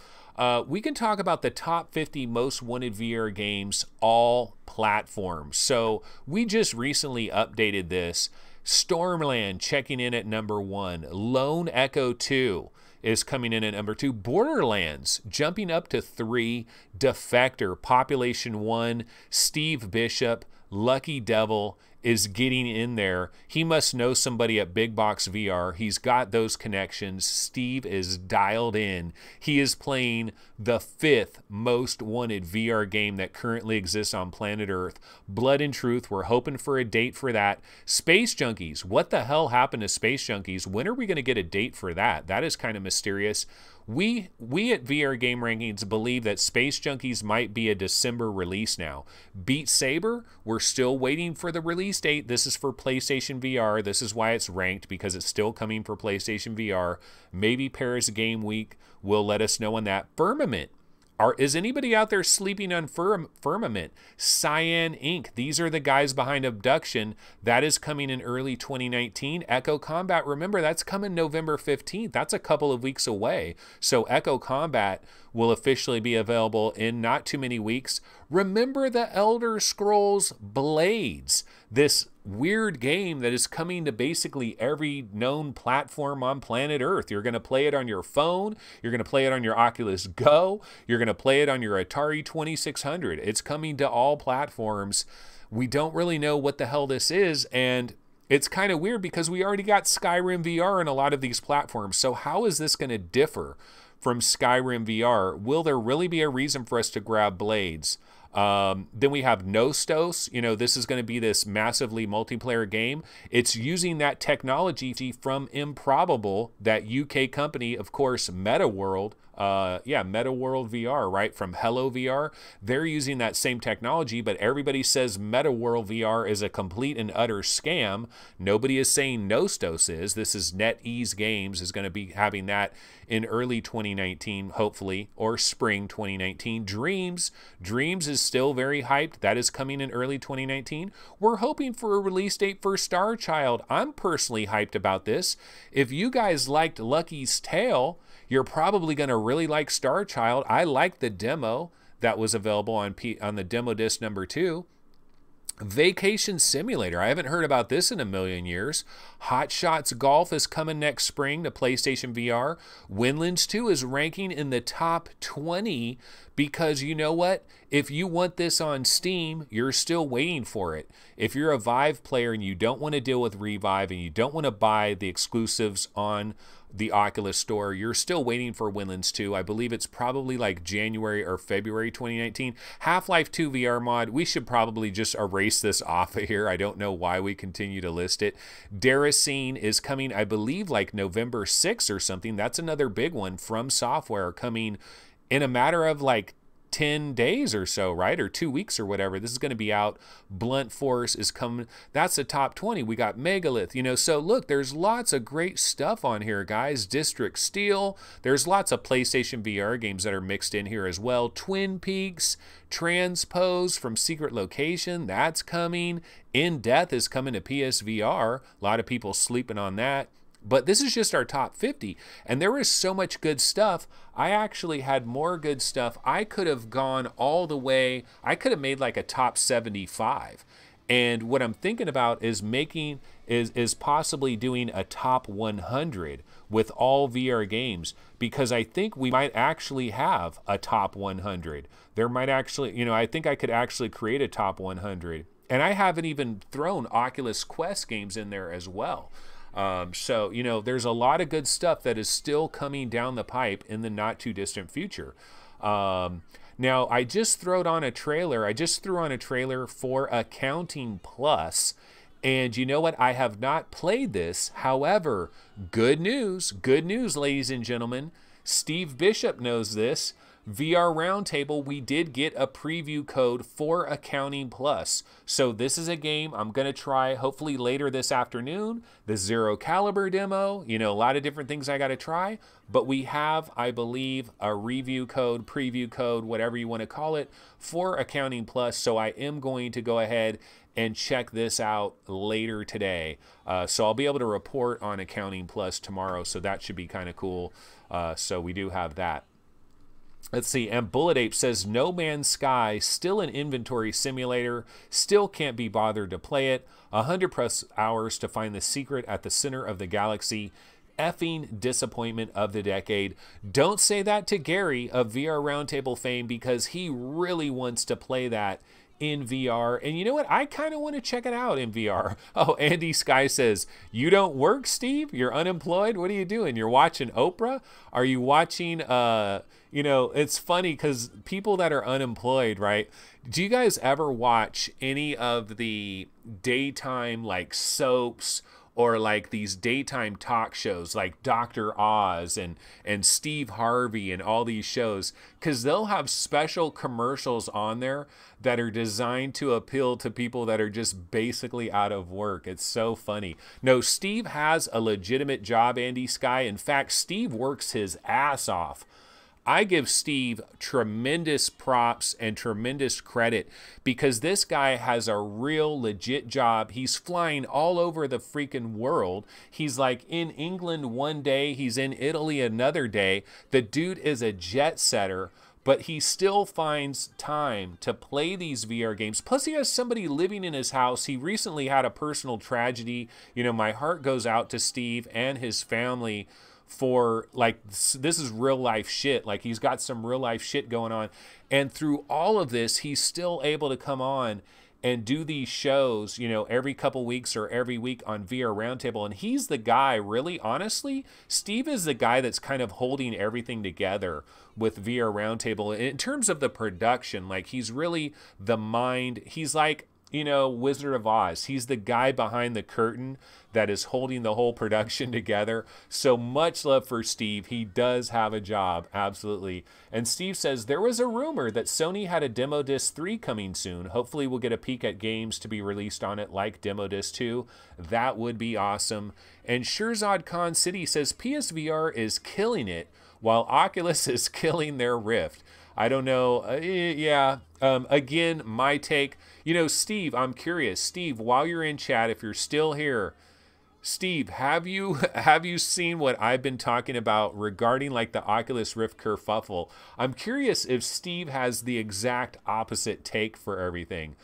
we can talk about the top 50 most wanted VR games, all platforms. So we just recently updated this. Stormland checking in at #1. Lone Echo 2 is coming in at #2. Borderlands jumping up to 3. Defector, Population 1, Steve Bishop, Lucky Devil is getting in there. He must know somebody at Big Box VR. He's got those connections. Steve is dialed in. He is playing the 5th most wanted VR game that currently exists on planet Earth. Blood and Truth, we're hoping for a date for that. Space Junkies, what the hell happened to Space Junkies? When are we going to get a date for that? That is kind of mysterious. We at VR Game Rankings believe that Space Junkies might be a December release now. Beat Saber, we're still waiting for the release date. This is for PlayStation VR. This is why it's ranked, because it's still coming for PlayStation VR. Maybe Paris Game Week will let us know on that. Firmament. Is anybody out there sleeping on Firmament? Cyan Inc. These are the guys behind Abduction. That is coming in early 2019. Echo Combat, remember, that's coming November 15th. That's a couple of weeks away. So Echo Combat, will officially be available in not too many weeks. Remember the Elder Scrolls Blades, this weird game that is coming to basically every known platform on planet Earth. You're going to play it on your phone. You're going to play it on your Oculus Go. You're going to play it on your Atari 2600. It's coming to all platforms. We don't really know what the hell this is, and it's kind of weird because we already got Skyrim VR on a lot of these platforms. So how is this going to differ from Skyrim VR? Will there really be a reason for us to grab Blades? Then we have Nostos. You know, this is going to be this massively multiplayer game. It's using that technology from Improbable, that UK company, of course, MetaWorld. MetaWorld VR, right? From Hello VR. They're using that same technology, but everybody says MetaWorld VR is a complete and utter scam. Nobody is saying Nostos is. This is NetEase Games is going to be having that in early 2019, hopefully, or spring 2019. Dreams is still very hyped. That is coming in early 2019. We're hoping for a release date for Star Child. I'm personally hyped about this. If you guys liked Lucky's Tale, you're probably going to really like Star Child. I like the demo that was available on the demo disc number 2. Vacation Simulator. I haven't heard about this in a million years. Hot Shots Golf is coming next spring to PlayStation VR. Windlands 2 is ranking in the top 20 because you know what? If you want this on Steam, you're still waiting for it. If you're a Vive player and you don't want to deal with Revive and you don't want to buy the exclusives on the Oculus Store, you're still waiting for Windlands 2. I believe it's probably like January or February 2019. Half-Life 2 VR mod, we should probably just erase this off of here. I don't know why we continue to list it. Deracine is coming, I believe, like November 6th or something. That's another big one from Software coming in a matter of like 10 days or so, right? Or 2 weeks or whatever. This is going to be out. Blunt Force is coming. That's the top 20. We got Megalith, you know. So look, there's lots of great stuff on here, guys. District Steel. There's lots of PlayStation VR games that are mixed in here as well. Twin Peaks, Transpose from Secret Location, that's coming. In Death is coming to PSVR. A lot of people sleeping on that. But this is just our top 50, and there is so much good stuff. I actually had more good stuff. I could have gone all the way. I could have made like a top 75. And what I'm thinking about is making is possibly doing a top 100 with all VR games, because I think we might actually have a top 100. There might actually, you know, I think I could actually create a top 100. And I haven't even thrown Oculus Quest games in there as well. So, you know, there's a lot of good stuff that is still coming down the pipe in the not too distant future. Now, I just threw on a trailer. I just threw on a trailer for Accounting Plus. And you know what? I have not played this. However, good news, ladies and gentlemen. Steve Bishop knows this. VR Roundtable, we did get a preview code for Accounting Plus. So this is a game I'm going to try hopefully later this afternoon. The Zero Caliber demo, you know, a lot of different things I got to try. But we have, I believe, a review code, preview code, whatever you want to call it, for Accounting Plus. So I am going to go ahead and check this out later today. So I'll be able to report on Accounting Plus tomorrow. So that should be kind of cool. So we do have that. Let's see, and Bullet Ape says, No Man's Sky, still an inventory simulator, still can't be bothered to play it, 100+ hours to find the secret at the center of the galaxy, effing disappointment of the decade. Don't say that to Gary of VR Roundtable fame, because he really wants to play that in VR. And you know what? I kind of want to check it out in VR. Oh, Andy Sky says, you don't work, Steve? You're unemployed? What are you doing? You're watching Oprah? Are you watching, you know, it's funny because people that are unemployed, right? Do you guys ever watch any of the daytime like soaps or like these daytime talk shows like Dr. Oz and Steve Harvey and all these shows? Because they'll have special commercials on there that are designed to appeal to people that are just basically out of work. It's so funny. No, Steve has a legitimate job, Andy Sky. In fact, Steve works his ass off. I give Steve tremendous props and tremendous credit because this guy has a real legit job. He's flying all over the freaking world. He's like in England one day, he's in Italy another day. The dude is a jet setter, but he still finds time to play these VR games. Plus, he has somebody living in his house. He recently had a personal tragedy. You know, my heart goes out to Steve and his family for, like, this is real life shit. Like, he's got some real life shit going on. And through all of this, he's still able to come on and do these shows, you know, every couple weeks or every week on VR Roundtable. And he's the guy, really, honestly, Steve is the guy that's kind of holding everything together with VR Roundtable. In terms of the production, like, he's really the mind. He's like, you know, Wizard of Oz. He's the guy behind the curtain that is holding the whole production together. So much love for Steve. He does have a job, absolutely. And Steve says, there was a rumor that Sony had a Demo Disc 3 coming soon. Hopefully we'll get a peek at games to be released on it like Demo Disc 2. That would be awesome. And Shirzad Khan City says, PSVR is killing it while Oculus is killing their Rift. I don't know. Again, my take. You know, Steve, I'm curious. Steve, while you're in chat, if you're still here, Steve, have you seen what I've been talking about regarding like the Oculus Rift kerfuffle? I'm curious if Steve has the exact opposite take for everything.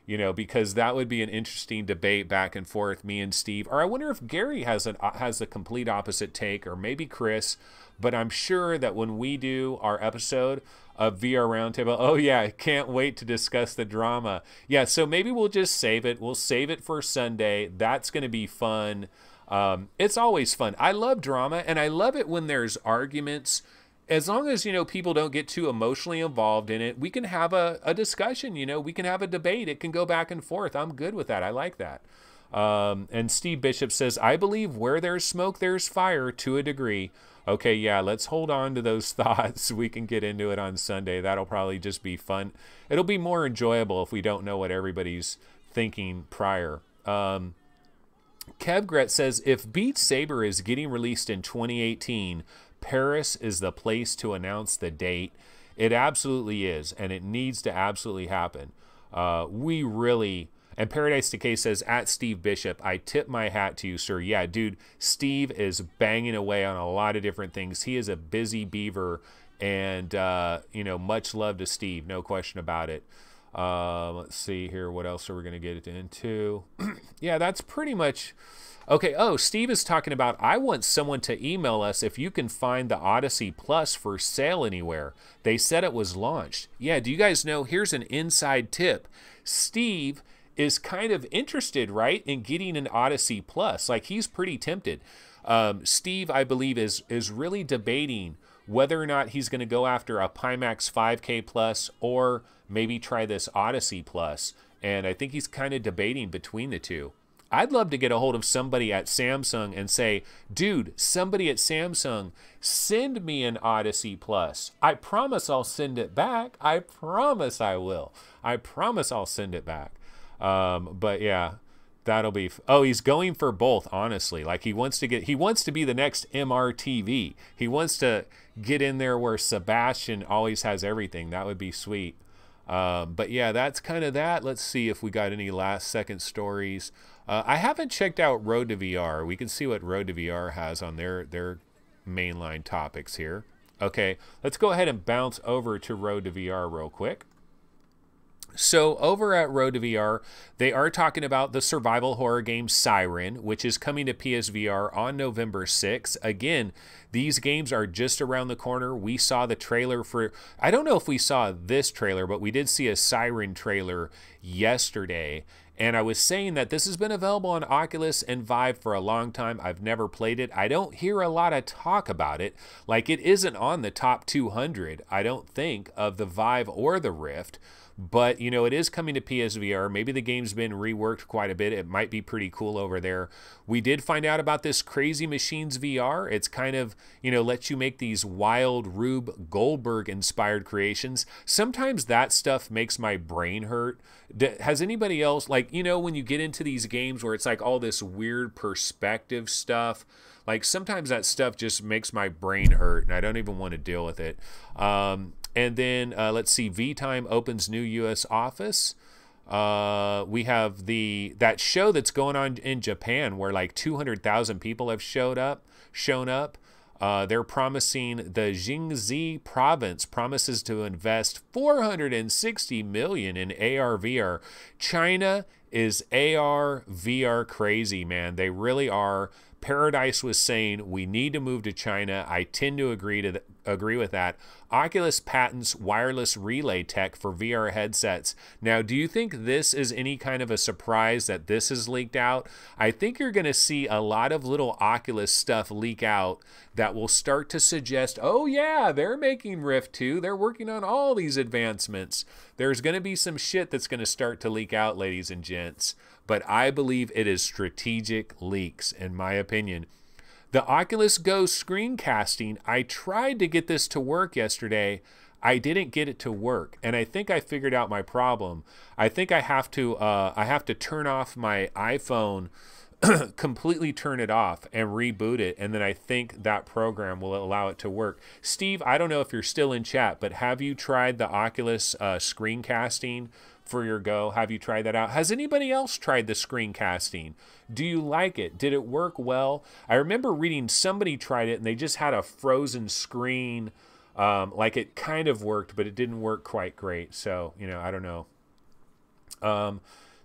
You know, because that would be an interesting debate back and forth, me and Steve. Or I wonder if Gary has a complete opposite take, or maybe Chris. But I'm sure that when we do our episode of VR Roundtable, oh yeah, can't wait to discuss the drama. Yeah, so maybe we'll just save it. We'll save it for Sunday. That's going to be fun. It's always fun. I love drama, and I love it when there's arguments. As long as, you know, people don't get too emotionally involved in it, we can have a discussion, you know, we can have a debate. It can go back and forth. I'm good with that. I like that. And Steve Bishop says, I believe where there's smoke, there's fire to a degree. Okay, yeah, let's hold on to those thoughts. We can get into it on Sunday. That'll probably just be fun. It'll be more enjoyable if we don't know what everybody's thinking prior. Kevgret says, if Beat Saber is getting released in 2018, Paris is the place to announce the date. It absolutely is, and it needs to absolutely happen. We really... And Paradise Decay says, at Steve Bishop, I tip my hat to you, sir. Yeah, dude, Steve is banging away on a lot of different things. He is a busy beaver, and, you know, much love to Steve, no question about it. Let's see here. What else are we going to get into? Yeah, that's pretty much... Okay, oh, Steve is talking about, I want someone to email us if you can find the Odyssey Plus for sale anywhere. They said it was launched. Yeah, do you guys know? Here's an inside tip. Steve is kind of interested, right, in getting an Odyssey Plus. Like, he's pretty tempted. Steve, I believe, is really debating whether or not he's going to go after a Pimax 5K Plus or maybe try this Odyssey Plus. And I think he's kind of debating between the two. I'd love to get a hold of somebody at Samsung and say, dude, somebody at Samsung, send me an Odyssey Plus. I promise I'll send it back. I promise I will. I promise I'll send it back. But yeah, that'll be... Oh, he's going for both, honestly. Like, he wants to be the next MRTV. He wants to get in there where Sebastian always has everything. That would be sweet. But yeah, that's kind of that. Let's see if we got any last second stories. I haven't checked out Road to VR. We can see what Road to VR has on their mainline topics here. Okay, let's go ahead and bounce over to Road to VR real quick. So over at Road to VR, they are talking about the survival horror game Siren, which is coming to PSVR on November 6th. Again, these games are just around the corner. We saw the trailer for... I don't know if we saw this trailer, but we did see a Siren trailer yesterday. And I was saying that this has been available on Oculus and Vive for a long time. I've never played it. I don't hear a lot of talk about it. Like, it isn't on the top 200, I don't think, of the Vive or the Rift. But, you know, it is coming to PSVR. Maybe the game's been reworked quite a bit. It might be pretty cool over there. We did find out about this Crazy Machines VR. It's kind of, you know, lets you make these wild Rube Goldberg-inspired creations. Sometimes that stuff makes my brain hurt. Has anybody else, like, like, you know, when you get into these games where it's like all this weird perspective stuff, like sometimes that stuff just makes my brain hurt and I don't even want to deal with it. And then let's see, VTime opens new U.S. office. We have that show that's going on in Japan where like 200,000 people have shown up. They're promising the XING province promises to invest $460 million in AR/VR. China is AR/VR crazy, man. They really are. Paradise was saying we need to move to China. I tend to agree with that. Oculus patents wireless relay tech for VR headsets. Now, do you think this is any kind of a surprise that this is leaked out? I think you're going to see a lot of little Oculus stuff leak out that will start to suggest, oh yeah, they're making Rift 2. They're working on all these advancements. There's going to be some shit that's going to start to leak out, ladies and gents. But I believe it is strategic leaks, in my opinion. The Oculus Go screencasting, I tried to get this to work yesterday. I didn't get it to work, and I think I figured out my problem. I think I have to turn off my iPhone, completely turn it off, and reboot it, and then I think that program will allow it to work. Steve, I don't know if you're still in chat, but have you tried the Oculus screencasting for your Go? Have you tried that out? Has anybody else tried the screencasting? Do you like it? Did it work well? I remember reading somebody tried it and they just had a frozen screen. Like it kind of worked, but it didn't work quite great. So, you know, I don't know.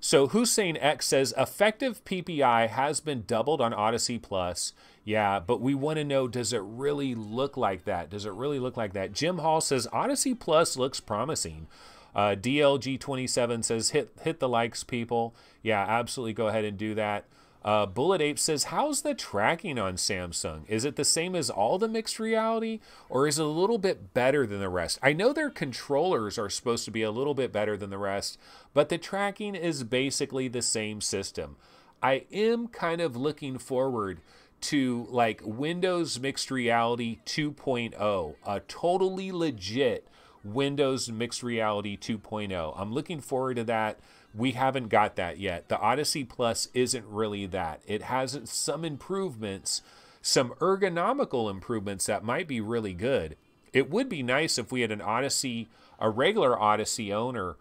So Hussein X says effective PPI has been doubled on Odyssey Plus. Yeah, but we want to know, does it really look like that? Does it really look like that? Jim Hall says Odyssey Plus looks promising. DLG27 says hit the likes, people. Yeah, absolutely, go ahead and do that. Bullet Ape says, how's the tracking on Samsung? Is it the same as all the mixed reality, or is it a little bit better than the rest? I know their controllers are supposed to be a little bit better than the rest, but the tracking is basically the same system. I am kind of looking forward to like Windows Mixed Reality 2.0, a totally legit Windows Mixed Reality 2.0. I'm looking forward to that. We haven't got that yet. The Odyssey Plus isn't really that. It has some improvements, some ergonomical improvements that might be really good. It would be nice if we had a regular Odyssey owner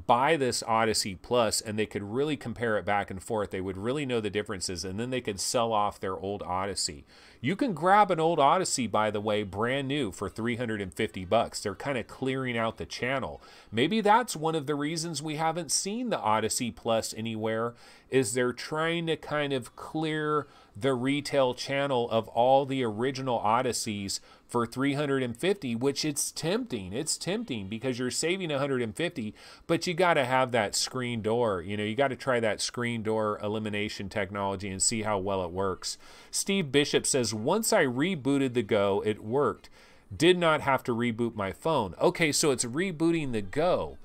buy this Odyssey Plus and they could really compare it back and forth. They would really know the differences, and then they could sell off their old Odyssey. You can grab an old Odyssey, by the way, brand new for $350. They're kind of clearing out the channel. Maybe that's one of the reasons we haven't seen the Odyssey Plus anywhere, is they're trying to kind of clear the retail channel of all the original Odysseys for $350, which it's tempting. It's tempting because you're saving $150, but you got to have that screen door. You know, you got to try that screen door elimination technology and see how well it works. Steve Bishop says, once I rebooted the Go, it worked. Did not have to reboot my phone. Okay, so it's rebooting the Go.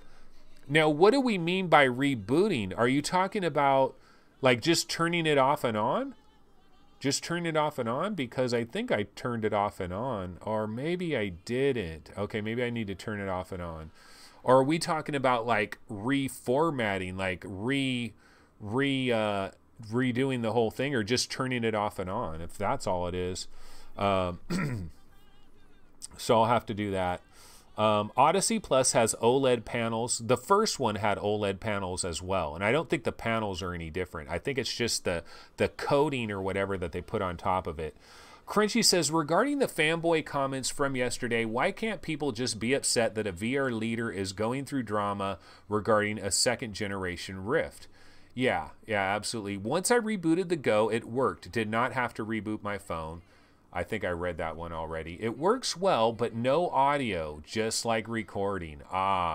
Now, what do we mean by rebooting? Are you talking about like just turning it off and on? Just turn it off and on? Because I think I turned it off and on, or maybe I didn't. Okay, maybe I need to turn it off and on. Or are we talking about like reformatting, like redoing the whole thing, or just turning it off and on, if that's all it is? So I'll have to do that. Odyssey Plus has OLED panels. The first one had OLED panels as well, and I don't think the panels are any different. I think it's just the coating or whatever that they put on top of it. Crunchy says, regarding the fanboy comments from yesterday, why can't people just be upset that a VR leader is going through drama regarding a second generation Rift? Yeah, absolutely. Once I rebooted the Go, it worked. Did not have to reboot my phone. I think I read that one already. It works well, but no audio, just like recording.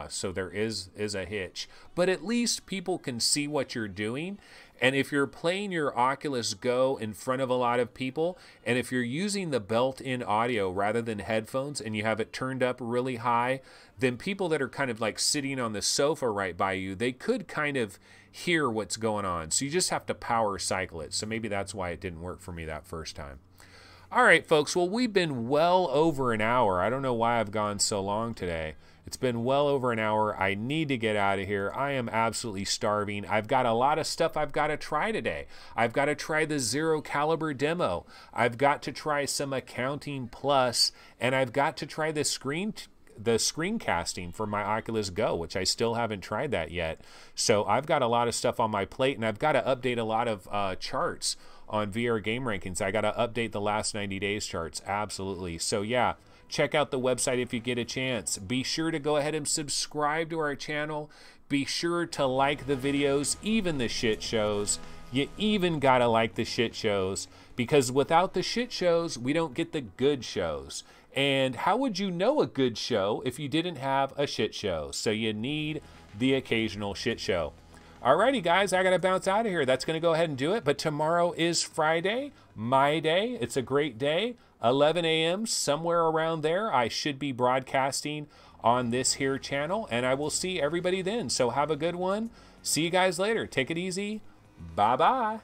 So there is a hitch. But at least people can see what you're doing. And if you're playing your Oculus Go in front of a lot of people, and if you're using the built-in audio rather than headphones, and you have it turned up really high, then people that are kind of like sitting on the sofa right by you, they could kind of hear what's going on. So you just have to power cycle it. So maybe that's why it didn't work for me that first time. All right, folks. Well, we've been well over an hour. I don't know why I've gone so long today. It's been well over an hour. I need to get out of here. I am absolutely starving. I've got a lot of stuff I've got to try today. I've got to try the Zero Caliber demo. I've got to try some Accounting Plus, and I've got to try the screencasting for my Oculus Go, which I still haven't tried that yet. So I've got a lot of stuff on my plate, and I've got to update a lot of charts on VR game rankings. I got to update the last 90 days charts. Absolutely. So yeah, check out the website if you get a chance. Be sure to go ahead and subscribe to our channel. Be sure to like the videos, even the shit shows. You even gotta like the shit shows, because without the shit shows, we don't get the good shows. And how would you know a good show if you didn't have a shit show? So you need the occasional shit show. Alrighty guys, I gotta bounce out of here. That's gonna go ahead and do it. But tomorrow is Friday, my day. It's a great day. 11 a.m. somewhere around there. I should be broadcasting on this here channel, and I will see everybody then. So have a good one. See you guys later. Take it easy. Bye-bye.